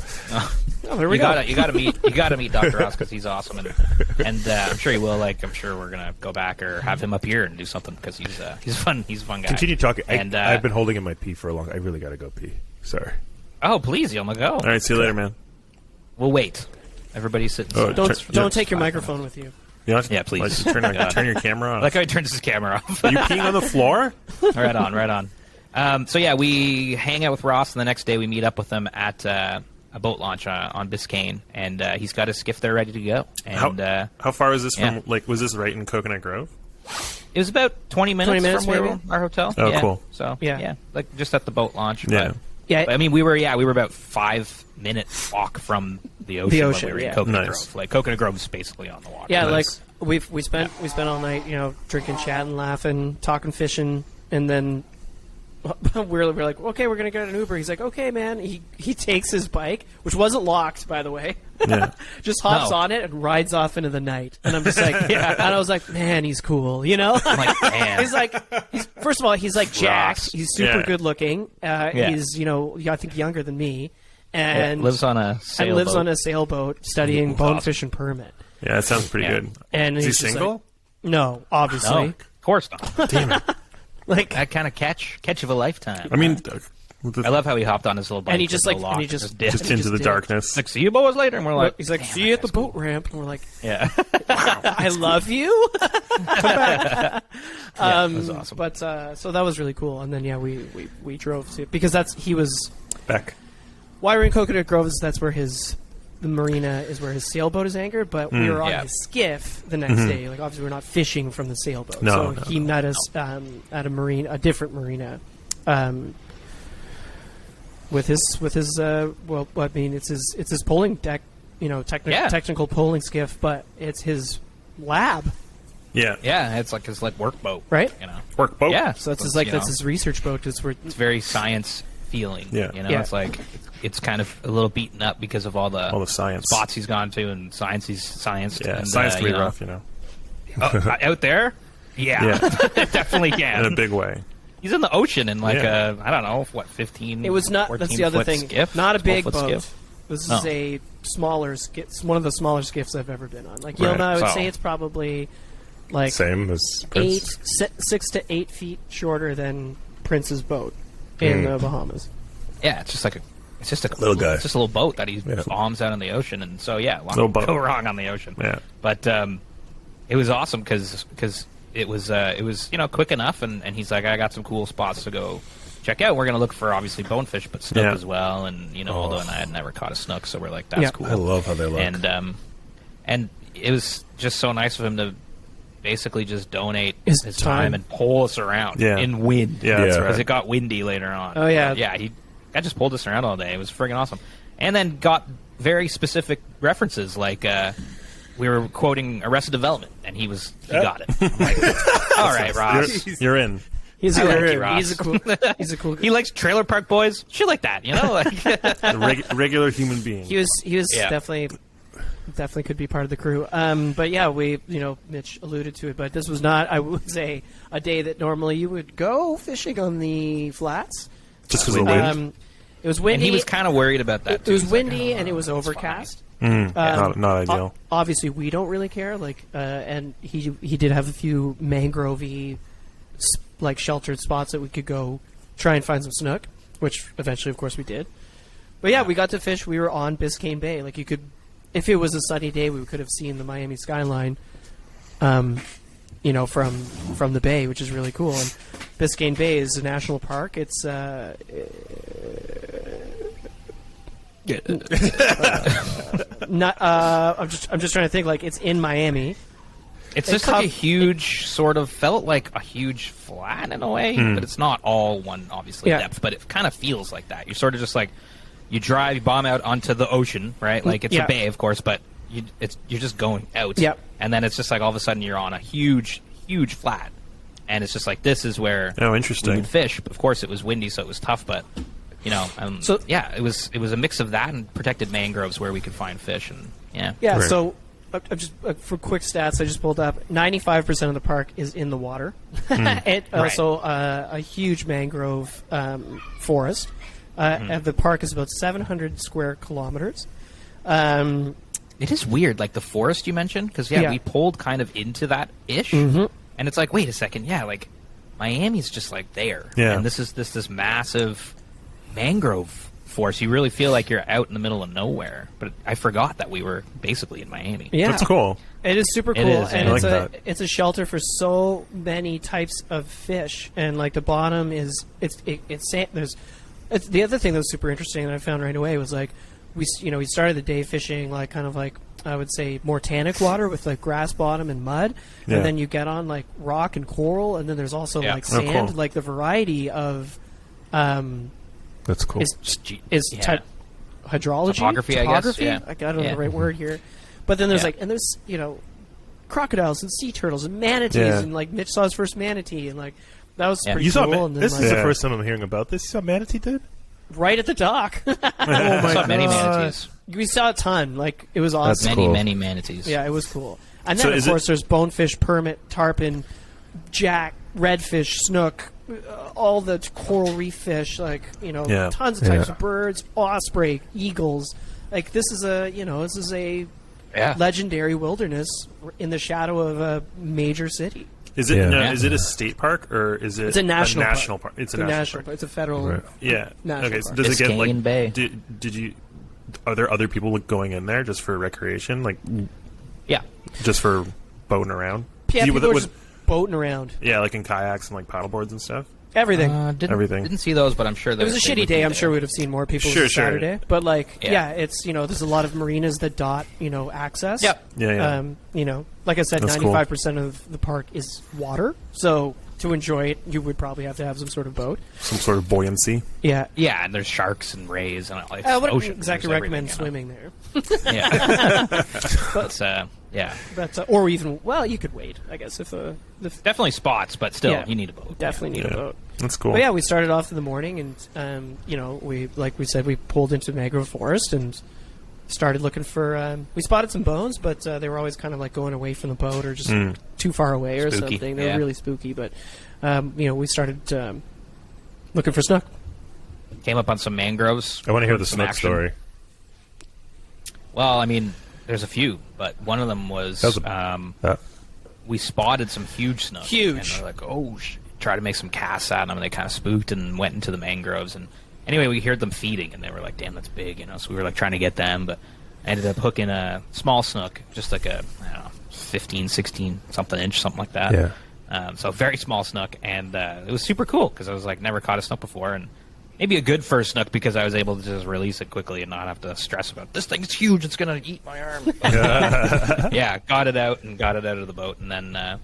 Oh, there we You go. gotta meet Dr. Ross because he's awesome, and I'm sure he will. Like, I'm sure we're gonna go back or have him up here and do something because he's fun. He's a fun guy. Continue talking. And I've been holding in my pee for a long. I really gotta go pee. Sorry. Oh, please, Yilma, go. All right, see you later, man. We'll wait. Everybody's sitting. Oh, silent. Don't take your microphone with you. You know, Yeah, please. Like, God. turn your camera I on. like how he turns his camera off. Are you peeing on the floor? Right on. So yeah, we hang out with Ross, and the next day we meet up with him at a boat launch on Biscayne, and he's got his skiff there ready to go. And How far is this yeah. from? Like, was this right in Coconut Grove? it was about 20 minutes, from maybe? where our hotel. Oh, yeah. cool. So Yeah. like just at the boat launch. Yeah. Yeah, But, I mean, we were about 5 minute walk from the ocean. When ocean, we were yeah. in Coconut Nice. Grove. Like Coconut Grove is basically on the water. yeah. Nice. Like we spent all night, drinking, chatting, laughing, talking, fishing, and then we're like, okay, we're gonna get an Uber. He's like, okay, man. He takes his bike, which wasn't locked, by the way. Yeah. Just hops No. on it and rides off into the night. And I'm just like, yeah. And I was like, man, he's cool, I'm like, man. he's first of all, he's like jacked. Ross. He's super Yeah. good looking. He's I think younger than me, and lives on a and sailboat. lives on a sailboat studying Awesome. bonefish and permit. Yeah, that sounds pretty Yeah. good. And Is he he's just single? like- no, obviously. No, of course not. Damn it. Like, That kind of catch of a lifetime. I mean, I love how he hopped on his little bike. and he just with like, no and lock he just, did. just and he into the did. darkness. Like, see you boys later, and we're like, He's like, "Damn, see you at the that's cool." boat ramp, and we're like, Yeah, I love you. yeah, it was awesome. But so that was really cool. And then we drove to, because he was Back. why we're in Coconut Grove is that's where the marina is where his sailboat is anchored, but we were on Yeah. his skiff the next day. Like, obviously we're not fishing from the sailboat. No, so no, he met us at a different marina. With his it's his polling deck, technical polling skiff, but it's his lab, Yeah. yeah. It's like his work boat, right? You know, Work boat. yeah. So that's you know, his research boat. It's where It's very science feeling. Yeah. You know, Yeah. it's like it's kind of a little beaten up because of all the science spots he's gone to and science he's scienced. Yeah, and, science can be you know. rough, you know. Out there? Yeah. Definitely can. In a big way. He's in the ocean in like Yeah. I don't know, what, 15, It was not. 14 That's the other foot thing. Skiff? Not a big 12-foot boat. skiff? This is Oh. a smaller skiff. One of the smaller skiffs I've ever been on. Like Right. Yilma, I would So- say it's probably like Same as Prince. 6 to 8 feet shorter than Prince's boat in the Bahamas. Yeah, it's just like it's just a Little guy. It's just a little boat that he Yeah. bombs out in the ocean, and so yeah, a lot Little can boat. go wrong on the ocean. Yeah. But it was awesome because it was quick enough, and he's like, I got some cool spots to go check out. We're gonna look for obviously bonefish, but snook Yeah. as well, and Aldo and I had never caught a snook, so we're like, that's Yeah. cool. I love how they look. And it was just so nice of him to basically just donate His his time. time and pull us around Yeah. in wind. Yeah, that's Yeah. Because right. it got windy later on. Oh, yeah. Yeah, I just pulled us around all day. It was friggin' awesome. And then got very specific references, like we were quoting Arrested Development, and he got it. I'm like, all right, Ross. You're in. He's I a like cool. you, Ross. He's a cool. He likes Trailer Park Boys, shit like that, you know? Like, A regular human being. He was Yeah. definitely could be part of the crew. But yeah, Mitch alluded to it, but this was not, I would say, a day that normally you would go fishing on the flats. Just because of the wind. It was windy. and he was kind of worried about that, It too. was He's like, windy "Oh, and it was it's overcast. Not ideal. Obviously, we don't really care. And he did have a few mangrovey, like sheltered spots that we could go try and find some snook, which eventually, of course, we did. But yeah, we got to fish. We were on Biscayne Bay. Like you could, if it was a sunny day, we could have seen the Miami skyline. From the bay, which is really cool. And Biscayne Bay is a national park. It's not. I'm just trying to think. Like it's in Miami. It's just like a huge sort of felt like a huge flat in a way, but it's not all one obviously Yeah. depth, but it kind of feels like that. You're sort of just like you bomb out onto the ocean, right? Like it's Yeah. a bay, of course, but you're just going out, Yep. and then it's just like all of a sudden you're on a huge flat, and it's just like this is where Interesting. we would fish. Of course, it was windy, so it was tough, but So- yeah, it was a mix of that and protected mangroves where we could find fish, and yeah. Yeah. Right. So, just for quick stats, I just pulled up. 95% of the park is in the water. And also a huge mangrove forest. And the park is about 700 square kilometers. It is weird, like the forest you mentioned, because Yeah. we pulled kind of into that ish, and it's like, wait a second, yeah, like Miami's just like there, Yeah. and this is this massive mangrove forest. You really feel like you're out in the middle of nowhere. But I forgot that we were basically in Miami. Yeah. That's cool. It is super It cool, is, and yeah. it's I a like that. it's a shelter for so many types of fish, and like the bottom is it's the other thing that was super interesting that I found right away was like we started the day fishing like kind of like I would say more tannic water with like grass bottom and mud, Yeah. and then you get on like rock and coral, and then there's also Yeah. like Oh, sand, cool. like the variety of That's cool. is Yeah. hydrology, Topography, I guess, yeah. I don't know Yeah. the right word here, but then there's Yeah. there's crocodiles and sea turtles and manatees Yeah. and like Mitch saw his first manatee and like that was Yeah. pretty You saw cool. And then, this like, is the Yeah. first time I'm hearing about this. You saw manatee, dude? right at the dock. I saw many manatees. We saw a ton. Like it was That's awesome. Many, cool. many manatees. Yeah, it was cool. And So then of is it- course there's bonefish, permit, tarpon, jack, redfish, snook, all the coral reef fish. Like Yeah. tons of types Yeah. of birds, osprey, eagles. Like this is a Yeah. legendary wilderness in the shadow of a major city. Is it Yeah. is it a state park or is it It's a national park? It's It's a national park. It's a federal. Right. Yeah. National Okay. So park. does it get Biscayne like? Bay. Did you? Are there other people going in there just for recreation, like Yeah. just for boating around? Yeah, Do you- people with- are just boating around. yeah, like in kayaks and like paddleboards and stuff. Everything. Everything. Didn't see those, but I'm sure It was a shitty day. I'm sure we'd have seen more people. Sure, on sure. Saturday, but like, Yeah. yeah, it's there's a lot of marinas that dot access. Yep. Yeah, yeah. Like I said, That's cool. 95% of the park is water. So to enjoy it, you would probably have to have some sort of boat. Some sort of buoyancy. Yeah. Yeah, and there's sharks and rays and like I wouldn't ocean. exactly There's recommend everything, swimming there. Yeah. It's, Yeah. But or even you could wait, I guess, if Definitely spots, but still, you need a boat. Definitely need a boat. That's cool. But yeah, we started off in the morning, and we like we said, we pulled into mangrove forest and started looking for. We spotted some bones, but they were always kind of like going away from the boat or just too far away or Spooky. something. They were really spooky, but we started looking for snook. Came up on some mangroves. I want to hear the some Snook action. story. Well, I mean, there's a few, but one of them was we spotted some huge snook. Huge. And we're like, try to make some casts at them, and they kind of spooked and went into the mangroves. And anyway, we heard them feeding, and they were like, damn, that's big, So we were like trying to get them, but I ended up hooking a small snook, just like a, 15, 16 something inch, something like that. Yeah. So very small snook, and it was super cool because I was like, never caught a snook before, and maybe a good first snook because I was able to just release it quickly and not have to stress about this thing's huge, it's gonna eat my arm. Yeah, got it out of the boat, and then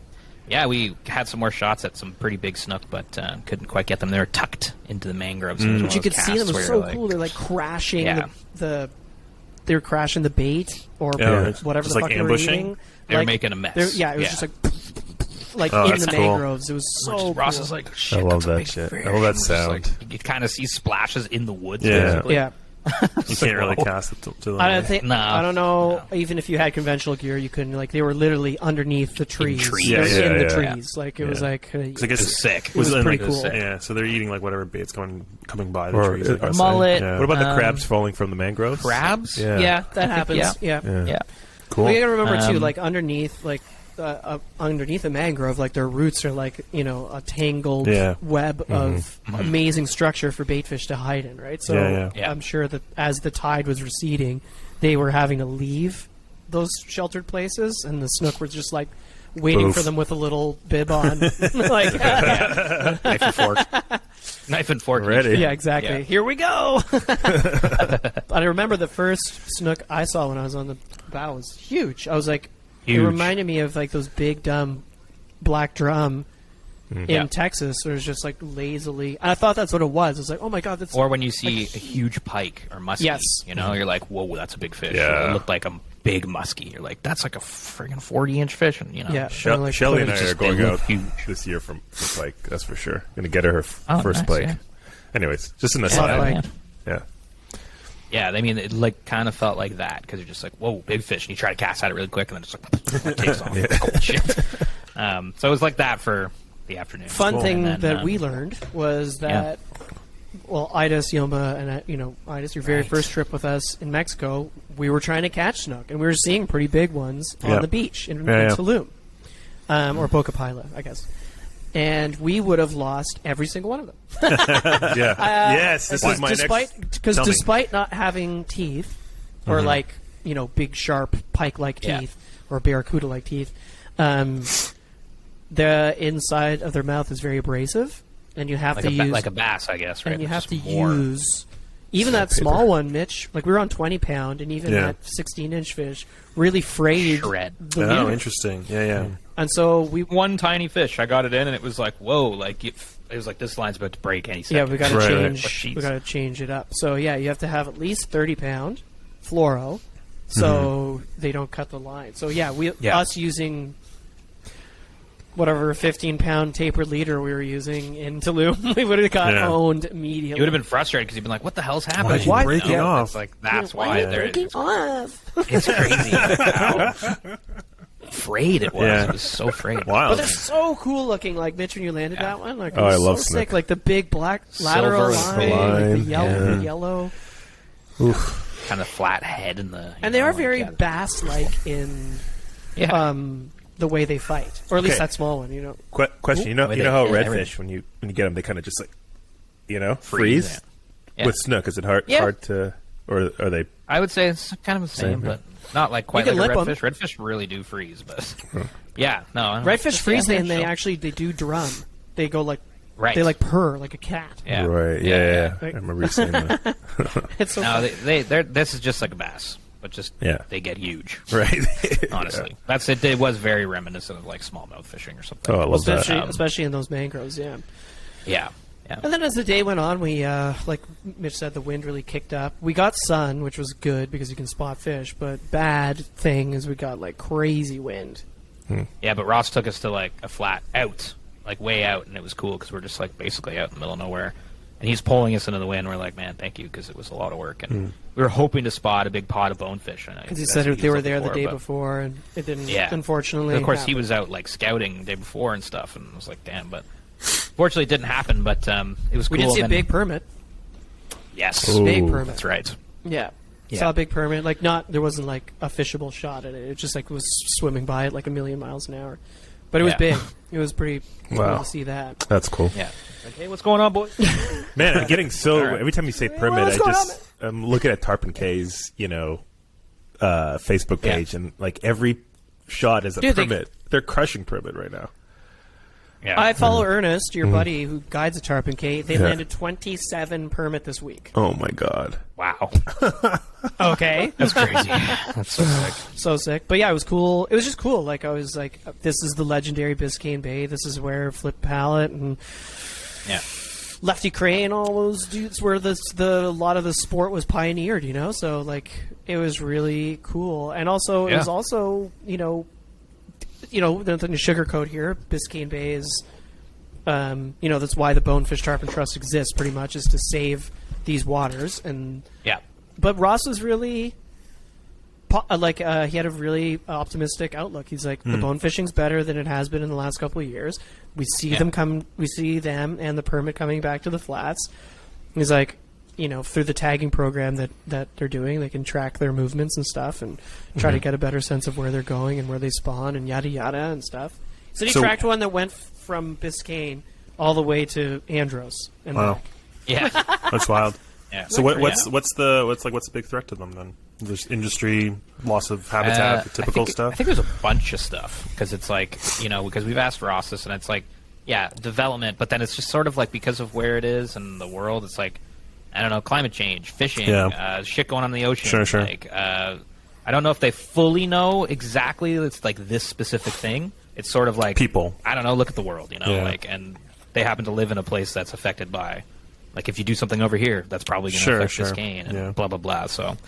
we had some more shots at some pretty big snook, but couldn't quite get them. They were tucked into the mangroves. But you could see them. It was so cool. They're like crashing they were crashing the bait or whatever just the like fuck ambushing? they were eating. They were making a mess. It was just like Oh, in that's the cool. mangroves. It was so Ross cool. is like, shit, I love that's a that big shit. fish. I love that And it's sound. like, you kind of see splashes in the woods. Yeah. Basically. Yeah. You can't really cast it to them. I don't know. Even if you had conventional gear, you couldn't. Like they were literally underneath the trees. trees. They were Yeah, in the yeah. trees. Like it was like. 'Cause I guess It was sick. It was pretty like, cool. Yeah, so they're eating like whatever bait's coming by the Or trees. I guess, mullet. Yeah. What about the crabs falling from the mangroves? Crabs? Yeah, that happens. yeah. Yeah. Cool. We gotta remember too, like underneath a mangrove, like their roots are like a tangled web of amazing structure for baitfish to hide in, right? So Yeah. I'm sure that as the tide was receding, they were having to leave those sheltered places, and the snook were just like waiting Oof. for them with a little bib on, like Knife and fork. Knife and fork. Ready. yeah, exactly. Yeah. Here we go. I remember the first snook I saw when I was on the bow was huge. I was like. Huge. It reminded me of like those big dumb black drum in Yeah. Texas. Where it was just like lazily. And I thought that's what it was. It's like, oh my god, that's. Or when you see a huge pike or muskie, Yes. you're like, whoa, that's a big fish. Yeah. It looked like a big muskie. You're like, that's like a friggin' 40-inch fish. And, Yeah. Shelly Like, and I just- are going they out look huge. this year for pike. That's for sure. Going to get her first nice, pike. yeah. Anyways, just an Soft aside. pike. Yeah. Yeah, I mean, it like kind of felt like that because you're just like, whoa, big fish, and you try to cast at it really quick, and then just like takes off. Oh, shit. So it was like that for the afternoon. Fun thing And then, that we learned was that, well, Aidas, Yilma, and Aidas, your very first trip with us in Mexico, we were trying to catch snook, and we were seeing pretty big ones on the beach in Tulum, or Boca Pila, I guess. And we would have lost every single one of them. Yes, this is my next. Because Tell me. despite not having teeth, or like big sharp pike-like teeth, or barracuda-like teeth, the inside of their mouth is very abrasive, and you have like to use like a bass, I guess, right? and you have to Just more. use even that small one, Mitch. Like we were on 20-pound, and even that 16-inch fish really frayed Shred. the Oh, leader. interesting. Yeah. And so we One tiny fish, I got it in, and it was like, whoa, like it was like this line's about to break any second. we got to Right. change. We got to change it up. So you have to have at least 30-pound fluoro, so they don't cut the line. So us using whatever 15-pound tapered leader we were using in Tulum, we would have got owned immediately. You would have been frustrated because you'd been like, "What the hell's happening?" Why'd you Why- break it off? It's like that's Why why are you they're breaking off? It's crazy how frayed it was. Yeah. It was so frayed. But Wild. they're so cool looking. Like Mitch, when you landed that one, like it Oh, was I love so Snook. sick. Like the big black lateral Silver line, line, the yellow. Kind of flat head in the. And they are very bass-like in the way they fight, or at least Okay. that small one. Question. You know Wait, how yeah, redfish when you get them, they kind of just like freeze. Yeah. With snook, is it hard to, or are they? I would say it's kind of the same, but not like quite You can like a lip 'em. redfish. Redfish really do freeze, but yeah, no. I don't Redfish know. freeze, Yeah, and they sure. actually they do drum. They go like Right. they like purr like a cat. Yeah. Right. Yeah. I remember you saying that. It's so No, funny. they're this is just like a bass, but just they get huge. Right. Honestly, that's it. It was very reminiscent of like smallmouth fishing or something. Oh, I love that. especially in those mangroves. Yeah. Yeah. Yeah. And then as the day went on, we, like Mitch said, the wind really kicked up. We got sun, which was good because you can spot fish, but bad thing is we got like crazy wind. Yeah, but Ross took us to like a flat out, like way out, and it was cool because we're just like basically out in the middle of nowhere. And he's pulling us into the wind. We're like, man, thank you, because it was a lot of work. And we were hoping to spot a big pot of bonefish. Because he said they were there the day before, and it didn't, unfortunately. And of course, happen. he was out like scouting the day before and stuff, and I was like, damn. But fortunately, it didn't happen. But it was cool. We did see a big permit. Yes, big permit. That's right. Yeah. Saw a big permit. Like there wasn't like a fishable shot at it. It just like was swimming by it like a million miles an hour. But it was big. It was pretty cool to see that. That's cool. Yeah. Okay, what's going on, boys? Man, I'm getting so every time you say permit, what's going on, I'm looking at Tarpon K's, Facebook page, and like every shot is a permit. They're crushing permit right now. Yeah. I follow Ernest, your buddy who guides the Tarpon K. They landed 27 permit this week. Oh my god! Wow. Okay, That's crazy. That's so sick. so sick. But yeah, it was cool. It was just cool. Like I was like, this is the legendary Biscayne Bay. This is where Flip Pallet and Lefty Cray and all those dudes where a lot of the sport was pioneered. So like it was really cool. And also it was also nothing to sugarcoat here. Biscayne Bay is, that's why the Bonefish Tarpon Trust exists. Pretty much is to save these waters. And but Ross was really he had a really optimistic outlook. He's like, the bone fishing's better than it has been in the last couple of years. We see them and the permit coming back to the flats. He's like, through the tagging program that they're doing, they can track their movements and stuff and try to get a better sense of where they're going and where they spawn and yada yada and stuff. So he tracked one that went from Biscayne all the way to Andros. And wow. back. Yeah. That's wild. Yeah. So what's the big threat to them then? There's industry, loss of habitat, the typical stuff. I think there's a bunch of stuff because it's like because we've asked Ross this and it's like development, but then it's just sort of like because of where it is and the world, it's like I don't know, climate change, fishing, shit going on in the ocean. Sure. Like I don't know if they fully know exactly it's like this specific thing. It's sort of like people. I don't know. Look at the world, and they happen to live in a place that's affected by. Like, if you do something over here, that's probably going to affect Biscayne and blah, blah, blah. So,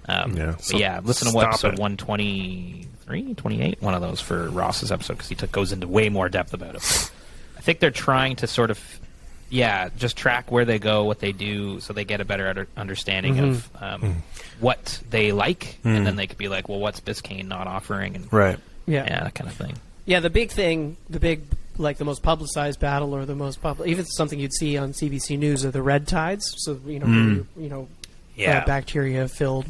listen to what episode 123, 28, one of those for Ross's episode, because he goes into way more depth about it. But I think they're trying to sort of, just track where they go, what they do, so they get a better understanding of what they like, and then they could be like, well, what's Biscayne not offering? And, that kind of thing. Yeah, the big thing, like the most publicized battle or the most even something you'd see on CBC News are the red tides. So bacteria filled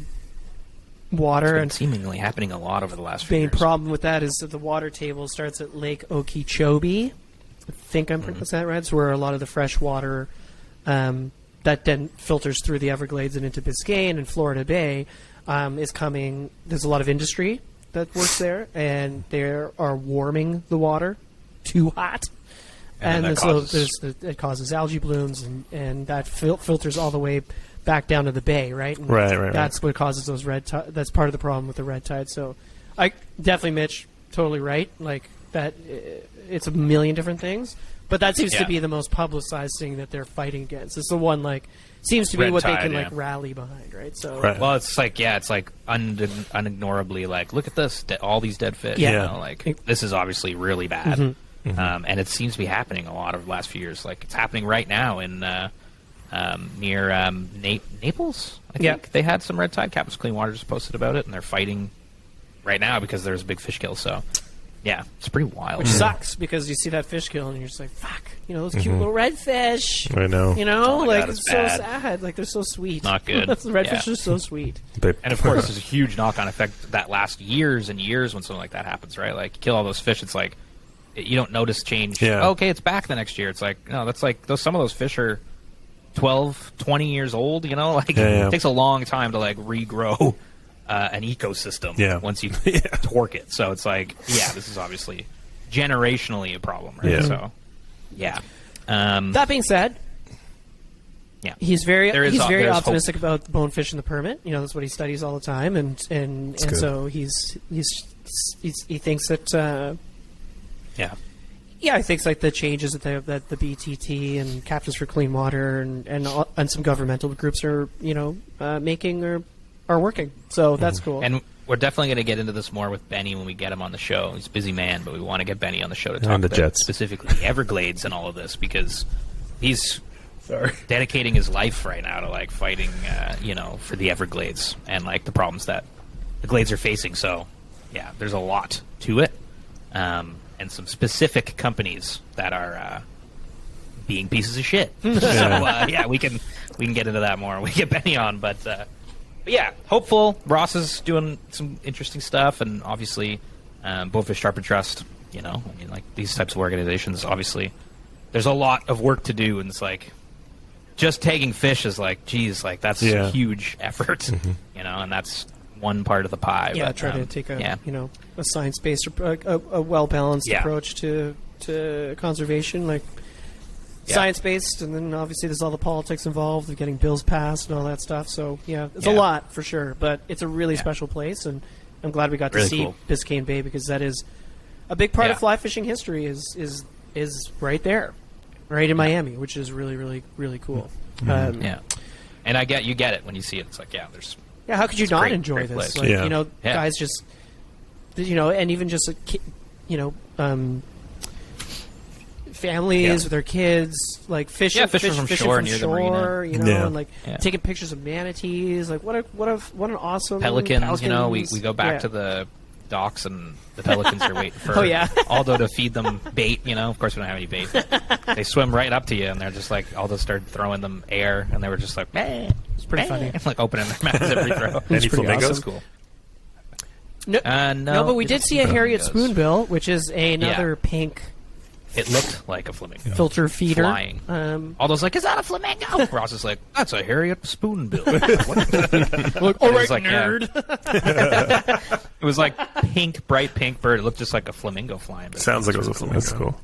water and seemingly happening a lot over the last few years. The main problem with that is that the water table starts at Lake Okeechobee. I think I'm pronouncing that right. It's where a lot of the fresh water that then filters through the Everglades and into Biscayne and Florida Bay is coming. There's a lot of industry that works there, and they are warming the water too hot, and it causes algae blooms, and that filters all the way back down to the bay, right? And right. That's what causes those red tide. That's part of the problem with the red tide. So, I definitely, Mitch, totally right. Like that, it's a million different things, but that seems to be the most publicized thing that they're fighting against. It's the one seems to be what they can rally behind, right? So, well, it's like unignorably like, look at this, all these dead fish. This is obviously really bad. And it seems to be happening a lot over the last few years. Like it's happening right now in near Naples. I think they had some red tide. Captain's Clean Water just posted about it, and they're fighting right now because there's a big fish kill. So, it's pretty wild. Which sucks because you see that fish kill and you're just like, fuck, those cute little redfish. I know. Oh my God, it's so sad. Like they're so sweet. Not good. The redfish are so sweet. And of course, there's a huge knock-on effect that lasts years and years when something like that happens, right? Like you kill all those fish, it's like you don't notice change. Okay, it's back the next year. It's like, no, that's like some of those fish are 12, 20 years old, It takes a long time to regrow an ecosystem once you torque it. So it's like, this is obviously generationally a problem, right? So, that being said, he's very optimistic about bonefish in the permit. That's what he studies all the time, and so he thinks that Yeah, I think it's like the changes that the BTT and Captains for Clean Water and some governmental groups are making are working. So that's cool. And we're definitely going to get into this more with Benny when we get him on the show. He's a busy man, but we want to get Benny on the show to talk about Jets. specifically the Everglades and all of this, because he's dedicating his life right now to like fighting, for the Everglades and like the problems that the Glades are facing. So, yeah, there's a lot to it, and some specific companies that are being pieces of shit. So, we can get into that more when we get Benny on, but yeah, hopeful. Ross is doing some interesting stuff, and obviously, Bonefish Tarpon Trust. Like these types of organizations, obviously, there's a lot of work to do, and it's like just tagging fish is like, geez, like that's a huge effort, and that's one part of the pie. Yeah, but, try to take a science-based, a well-balanced approach to conservation, like. Science-based, and then obviously there's all the politics involved of getting bills passed and all that stuff. So, it's a lot for sure, but it's a really special place, and I'm glad we got to see Biscayne Bay, because that is a big part of fly fishing history is right there, right in Miami, which is really, really, really cool. And you get it when you see it. It's like, there's... Yeah, how could you not enjoy this? Place. Like, guys just... and even just, families with their kids, like fishing from shore near the marina. And like taking pictures of manatees. Like what an awesome pelicans. We go back to the docks, and the pelicans are waiting for Aldo to feed them bait. Of course we don't have any bait. They swim right up to you, and they're just like, Aldo started throwing them air, and they were just like, it's pretty funny. Like opening their mouths every throw. Any flamingos? Awesome. Cool. No, but we did see a Harriet spoonbill, which is another pink. It looked like a flamingo. Filter feeder. Flying. Aldo's like, is that a flamingo? Ross is like, that's a Harriet spoonbill. All right, nerd. It was like pink, bright pink bird. It looked just like a flamingo flying. Sounds like it was a flamingo. That's cool.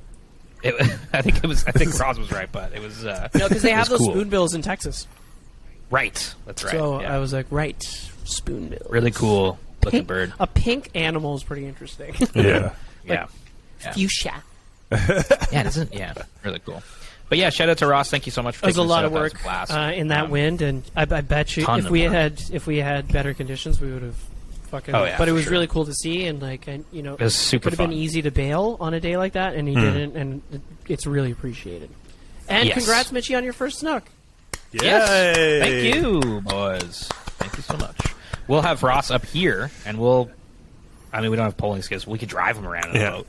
I think Ross was right, but it was... no, because they have those spoonbills in Texas. Right. That's right. So I was like, spoonbill. Really cool looking bird. A pink animal is pretty interesting. Yeah. Fuchsia. Really cool. But shout out to Ross. Thank you so much for taking a lot of this work out. in that wind, and I bet you if we had better conditions, we would have fucking. But it was really cool to see, and it was super could have been easy to bail on a day like that, and he didn't, and it's really appreciated. And congrats, Mitchie, on your first Snook. Yay! Yes. Thank you, boys. Thank you so much. We'll have Ross up here, and we don't have polling skills. We could drive him around in a boat.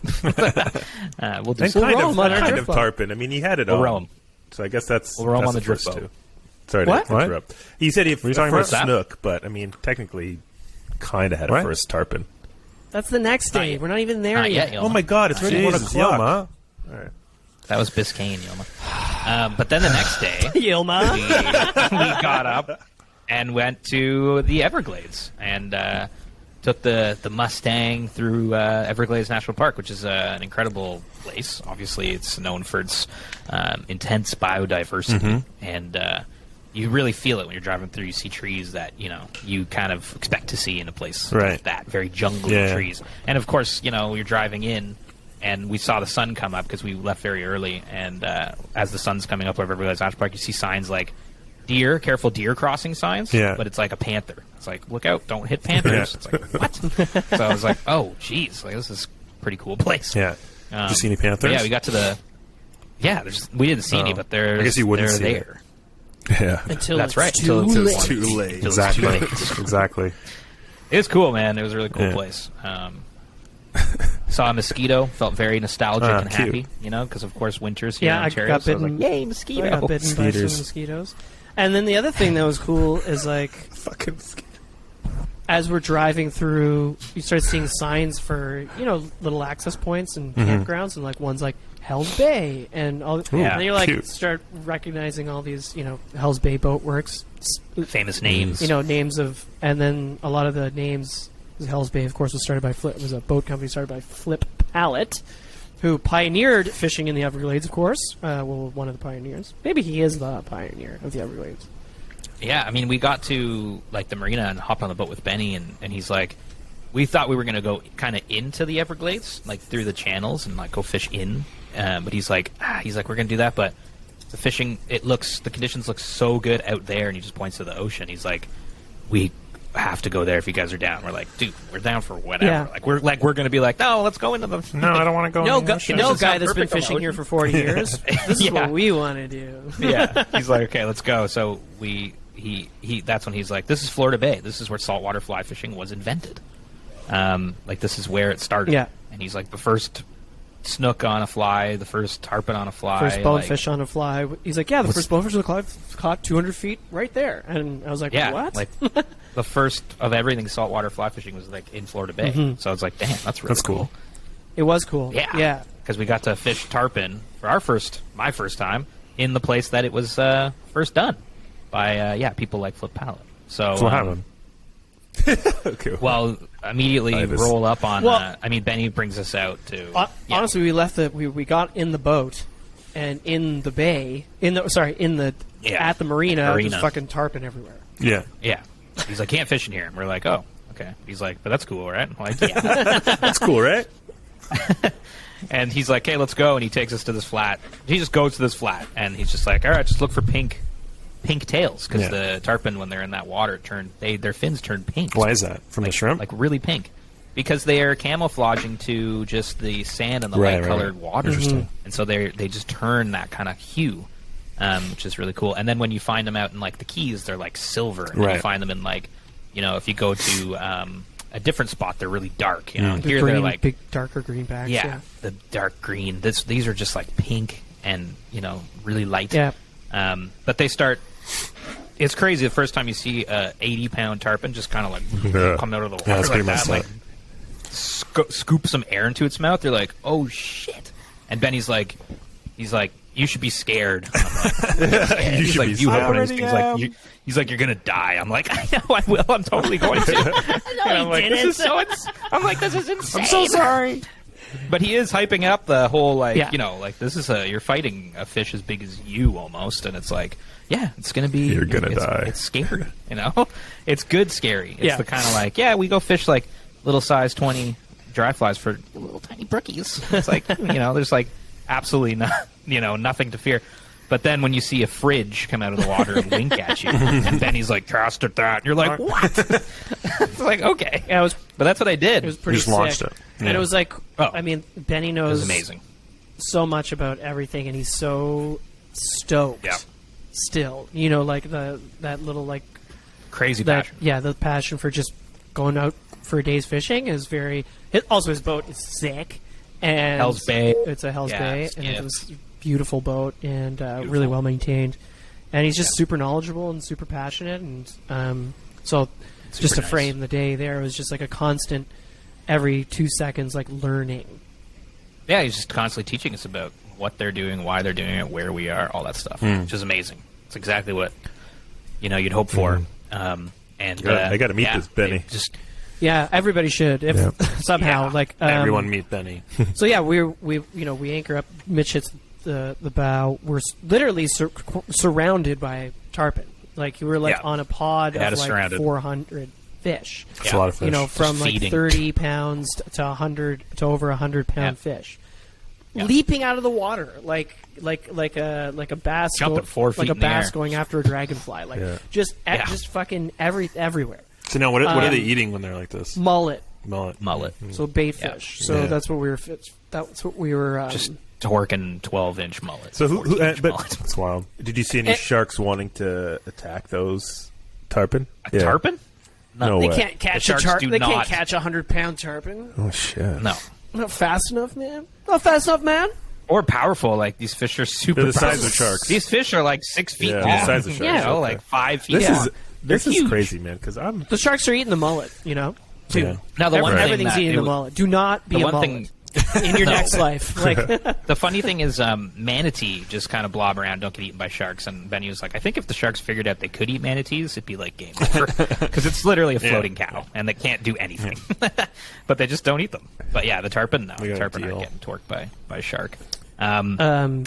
We'll do kind of tarpon. I mean, he had it we'll on. row him. So I guess that's we'll row him on the first drift boat. two. Sorry to interrupt. He said he first Snook, but I mean, technically, kind of had a first tarpon. That's the next day. We're not even there yet. Oh my God! It's already 1 o'clock. All right. That was Biscayne, Yilma. But then the next day, Yilma, we got up and went to the Everglades and took the Mustang through Everglades National Park, which is an incredible place. Obviously, it's known for its intense biodiversity, and you really feel it when you're driving through. You see trees that you kind of expect to see in a place like that, very jungly trees. And of course, you're driving in. And we saw the sun come up because we left very early. And as the sun's coming up over Everglades National Park, you see signs like deer, careful deer crossing signs. Yeah. But it's like a panther. It's like, look out, don't hit panthers. It's like, what? So I was like, oh, geez, this is a pretty cool place. Yeah. Did you see any panthers? Yeah, we got to the... Yeah, we didn't see any, but they're I guess you wouldn't see there. Yeah. Until That's right. Until it's too late. Exactly. Exactly. It was cool, man. It was a really cool place. Saw a mosquito, felt very nostalgic and happy, because of course winter's here in Ontario. Got bitten. So I was like, yay, mosquito! I got bitten by some mosquitoes. And then the other thing that was cool is fucking mosquito. As we're driving through, you start seeing signs for little access points and campgrounds, and one's like Hell's Bay, and all. And then you start recognizing all these Hell's Bay boat works, famous names, names of, and then a lot of the names. Hell's Bay, of course, was a boat company started by Flip Pallet, who pioneered fishing in the Everglades, of course. One of the pioneers. Maybe he is the pioneer of the Everglades. Yeah, I mean, we got to the marina and hopped on the boat with Benny, and he's like, we thought we were going to go kind of into the Everglades, like through the channels and like go fish in. But he's like, we're going to do that, but the fishing, the conditions look so good out there, and he just points to the ocean. He's like, we have to go there if you guys are down. We're like, dude, we're down for whatever. Yeah. We're going to be like, no, let's go into the. No, I don't want to go. No, in the ocean. no This is guy not that's been perfect fishing emotion. here for 40 years. This is Yeah. what we want to do. Yeah, he's like, okay, let's go. So he that's when he's like, this is Florida Bay. This is where saltwater fly fishing was invented. Like this is where it started. Yeah. And he's like, the first snook on a fly, the first tarpon on a fly, First bonefish on a fly. He's like, yeah, the first bonefish on a fly caught 200 feet right there. And I was like, yeah, what? like the first of everything saltwater fly fishing was like in Florida Bay. Mm-hmm. So I was like, damn, that's really cool. It was cool. Yeah, Yeah. because we got to fish tarpon for my first time in the place that it was first done by people like Flip Pallet. So what happened? Okay. Well, immediately Aidas. roll up on. Well- Benny brings us out to. Honestly, we left we got in the boat and in the bay, at the marina, there's fucking tarpon everywhere. Yeah. Yeah. He's like, can't fish in here. And we're like, oh, okay. He's like, but that's cool, right? I'm like, yeah. That's cool, right? And he's like, hey, let's go. And he takes us to this flat. He just goes to this flat, and he's just like, all right, just look for pink tails, because the tarpon, when they're in that water, their fins turn pink. Why is that? From the shrimp? Like really pink. Because they are camouflaging to just the sand and the light-colored water. Interesting. And so they just turn that kind of hue, which is really cool. And then when you find them out in, like, the Keys, they're, like, silver. And then you find them in, like, if you go to a different spot, they're really dark. You know, and here they're, like... big, darker greenbacks. Yeah, the dark green. These are just, like, pink and, really light. Yeah. But they start... It's crazy the first time you see a 80-pound tarpon just kind of, like, come out of the water that's like pretty that. messed Like, up. scoop some air into its mouth. They're like, oh shit! And Benny's like, you should be scared. I'm like, he's like, you have one of these things. He's like, you're gonna die. I'm like, I know I will. I'm totally going to. And I'm like, this is insane. I'm so sorry. But he is hyping up the whole this is you're fighting a fish as big as you almost, and it's like, yeah, it's gonna be. You're gonna die. It's scary, It's good scary. It's Yeah. the kind of like, we go fish like little size 20 dry flies for little tiny brookies. It's like, there's like absolutely nothing to fear. But then when you see a fridge come out of the water and wink at you, and Benny's like, cast at that, and you're like, what? It's like, okay. Yeah, But that's what I did. it was pretty Just sick. launched it. And Yeah. it was like, Oh. I mean, Benny It knows was amazing. so much about everything, and he's so stoked. Yeah. Still, like that little like Crazy that passion. yeah, the passion for just going out for a day's fishing is very. Also, his boat is sick, and Hell's Bay. It's a Hell's Yeah, Bay, and yeah. it was a beautiful boat and really well maintained. And he's just super knowledgeable and super passionate, and so just to nice. frame the day there, it was just like a constant, every 2 seconds, like learning. Yeah, he's just constantly teaching us about what they're doing, why they're doing it, where we are, all that stuff, which is amazing. It's exactly what you'd hope for. And I gotta meet this Benny. Just Yeah, everybody should if somehow Yeah. like Everyone meet Benny. So yeah, we anchor up. Mitch hits the bow. We're literally surrounded by tarpon. Like you were like on a pod They had of us like surrounded. 400 fish. It's a lot of fish. From like feeding. 30 pounds to 100 to over 100-pound fish, Yeah. leaping out of the water like a bass, Jumping 4 feet like a in the bass air. going after a dragonfly, like just fucking everywhere. So now, what are they eating when they're like this? Mullet, Mullet. so bait Yeah. fish. So that's what we were. That's what we were. just torquing 12-inch mullets. So who 14-inch but mullets. That's wild. did you see any sharks wanting to attack those tarpon? A tarpon? No They way. can't catch The a sharks do They not. can't catch a 100-pound tarpon. Oh shit! No. Not fast enough, man. Not fast enough, man. Or powerful. Like these fish are super. They're the size powerful. of sharks. These fish are like 6 feet Yeah, long. the size of sharks, You know, okay. like 5 feet This long. is They're this is huge. crazy, man. Because I'm The sharks are eating the mullet, too. Yeah. Now the one thing Everything's that eating it the was- mullet. Do not be the a one mullet thing- in your No. next life. Like, The funny thing is, manatee just kind of blob around, don't get eaten by sharks. And Benny was like, I think if the sharks figured out they could eat manatees, it'd be like game over. Because it's literally a floating cow, and they can't do anything. But they just don't eat them. But yeah, the tarpon, no. We got a Tarpon deal. aren't getting torqued by a shark. um,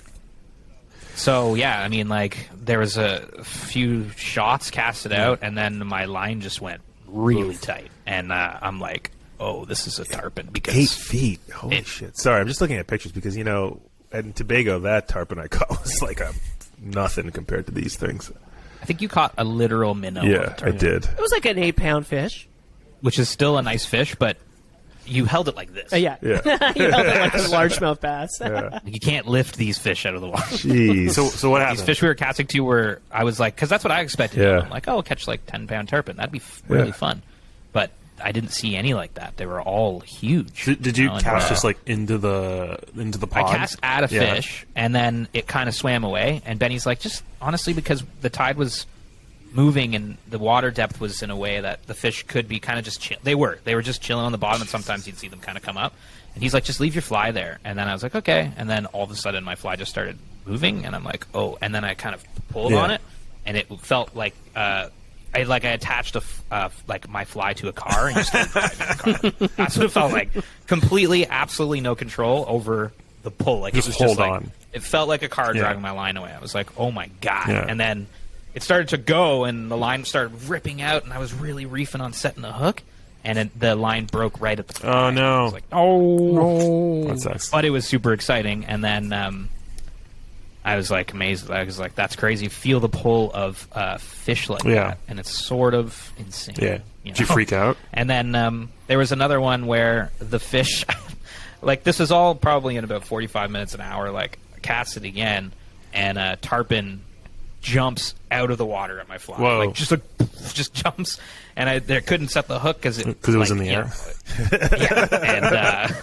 So yeah, I mean, like there was a few shots casted out, and then my line just went really tight, and I'm like, oh, this is a tarpon because 8 feet. Holy shit! Sorry, I'm just looking at pictures because in Tobago that tarpon I caught was like a nothing compared to these things. I think you caught a literal minnow. Yeah, I did. It was like an 8-pound fish. Which is still a nice fish, but you held it like this. Yeah. Yeah. You held it like a largemouth bass. You can't lift these fish out of the water. Jeez. So what happened? These fish we were casting to were, I was like, because that's what I expected. Yeah. I'm like, oh, I'll catch like 10-pound tarpon. That'd be really fun. But I didn't see any like that. They were all huge. Did you and, cast just like into the pod? I cast at a fish, and then it kind of swam away. And Benny's like, just honestly, because the tide was moving and the water depth was in a way that the fish could be kind of just chill. They were just chilling on the bottom, and sometimes you'd see them kind of come up. And he's like, just leave your fly there. And then I was like, okay. And then all of a sudden my fly just started moving, and I'm like, oh. And then I kind of pulled on it, and it felt like I attached like my fly to a car and just started driving the car. That's what it felt like. Completely, absolutely no control over the pull. Like Just it was hold just like, on. it felt like a car driving my line away. I was like, oh my god. And then it started to go, and the line started ripping out, and I was really reefing on setting the hook, and the line broke right at the fly. Oh, no. I was like, oh. That sucks. But it was super exciting, and then I was like amazed. I was like, that's crazy. Feel the pull of fish like that, and it's sort of insane. Yeah. Did you freak out? And then there was another one where the fish, like this was all probably in about 45 minutes an hour, like I cast it again, and a tarpon jumps out of the water at my fly. Whoa. Like just jumps, and I couldn't set the hook because it was in the air. And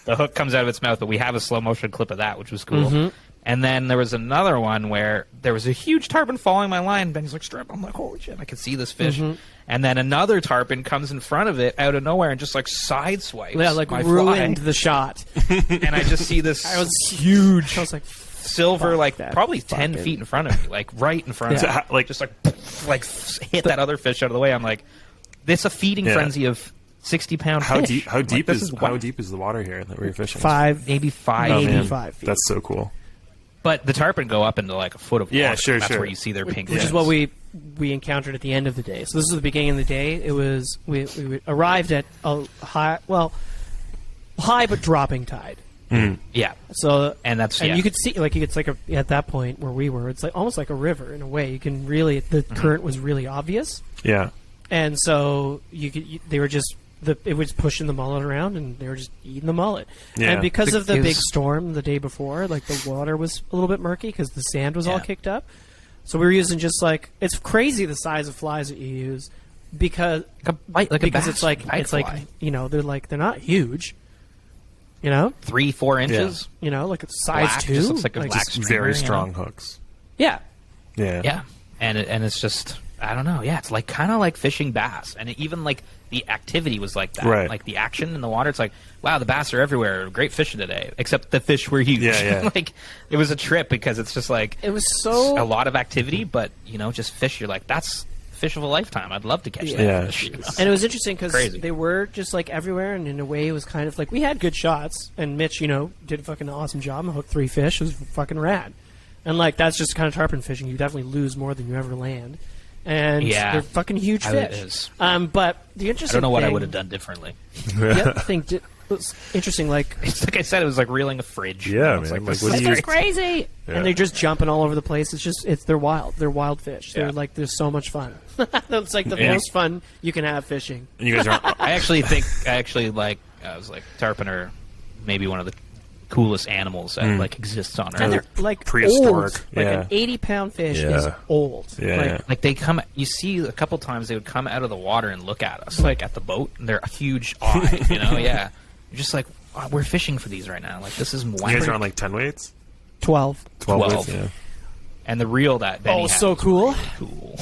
the hook comes out of its mouth, but we have a slow motion clip of that, which was cool. Mm-hmm. And then there was another one where there was a huge tarpon following my line. Benny's like, strip. I'm like, holy shit, I can see this fish. Mm-hmm. And then another tarpon comes in front of it out of nowhere and just like sideswipes. Yeah, like my ruined fly. the shot. And I just see this I was huge I was like, silver, fuck like that probably 10 fucking- feet in front of me, like right in front Yeah. of me. Like just like hit that other fish out of the way. I'm like, this a feeding frenzy of 60-pound How fish. deep? How Like, deep this is wild. how deep is the water here that we were fishing? Maybe five. Oh, man. 5 feet. That's so cool. But the tarpon go up into like a foot of water. Yeah, sure, That's sure. where you see their pink Which fins. is what we encountered at the end of the day. So this is the beginning of the day. It was we arrived at a high but dropping tide. Yeah. So And that's you could see like it's like at that point where we were, it's like almost like a river in a way. You can really the current was really obvious, Yeah. and so they were just it was pushing the mullet around, and they were just eating the mullet. Yeah. And because of the It big was- storm the day before, like the water was a little bit murky because the sand was all kicked up. So we were using just like it's crazy the size of flies that you use because because it's like they're not huge, 3-4 inches. like it's size Black, 2. just looks like a like, black Just streamer, very you know? strong hooks. yeah. Yeah. Yeah, and it's just I don't know. Yeah, it's like kind of like fishing bass, and even like the activity was like that. Right. Like the action in the water. It's like wow, the bass are everywhere. Great fishing today, except the fish were huge. Yeah, yeah. Like it was a trip because it's just like It was so a lot of activity, but just fish. You're like that's fish of a lifetime. I'd love to catch that Yeah. fish. And it was interesting because Crazy. they were just like everywhere, and in a way, it was kind of like we had good shots. And Mitch, did a fucking awesome job and hooked 3 fish. It was fucking rad. And like that's just kind of tarpon fishing. You definitely lose more than you ever land. And Yeah. they're fucking huge It fish. is. But the I interesting don't know what I thing- would have done differently. The other thing was interesting. Like It's like I said, it was like reeling a fridge. Yeah, It's man. Like, Like, this what is do you- it's crazy, Yeah. and they're just jumping all over the place. They're wild. They're wild fish. They're Yeah. like they're so much fun. It's like the Yeah. most fun you can have fishing. And you guys are I was like tarpon are maybe one of the coolest animals that like exists on And Earth. they're like Prehistoric, old. Like yeah. an 80-pound fish Yeah. is old. Yeah, Like, yeah. Like they come, you see a couple times they would come out of the water and look at us, like at the boat, and they're a huge eye, Yeah, you're just like wow, we're fishing for these right now. Like this is you guys wild. are on like 10 weights? 12. 12. weights, yeah. And the reel that Benny had so was cool. really cool.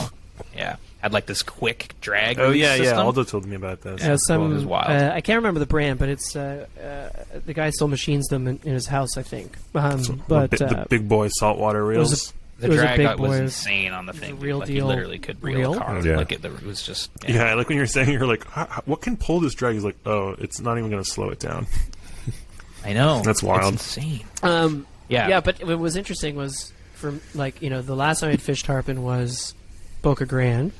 Yeah, had like this quick drag. Oh, release yeah, yeah. system. Aldo told me about this. It was wild. I can't remember the brand, but it's the guy still machines them in his house, I think. But the big boy saltwater it was reels. The it was a drag big out was boy. insane on the thing. real Like, deal He literally could reel reel? a car. Yeah. Like it was just. Yeah, like when you're saying, you're like, what can pull this drag? He's like, oh, it's not even going to slow it down. I know. That's wild. It's insane. yeah, but what was interesting was for like the last time I had fished tarpon was Boca Grande,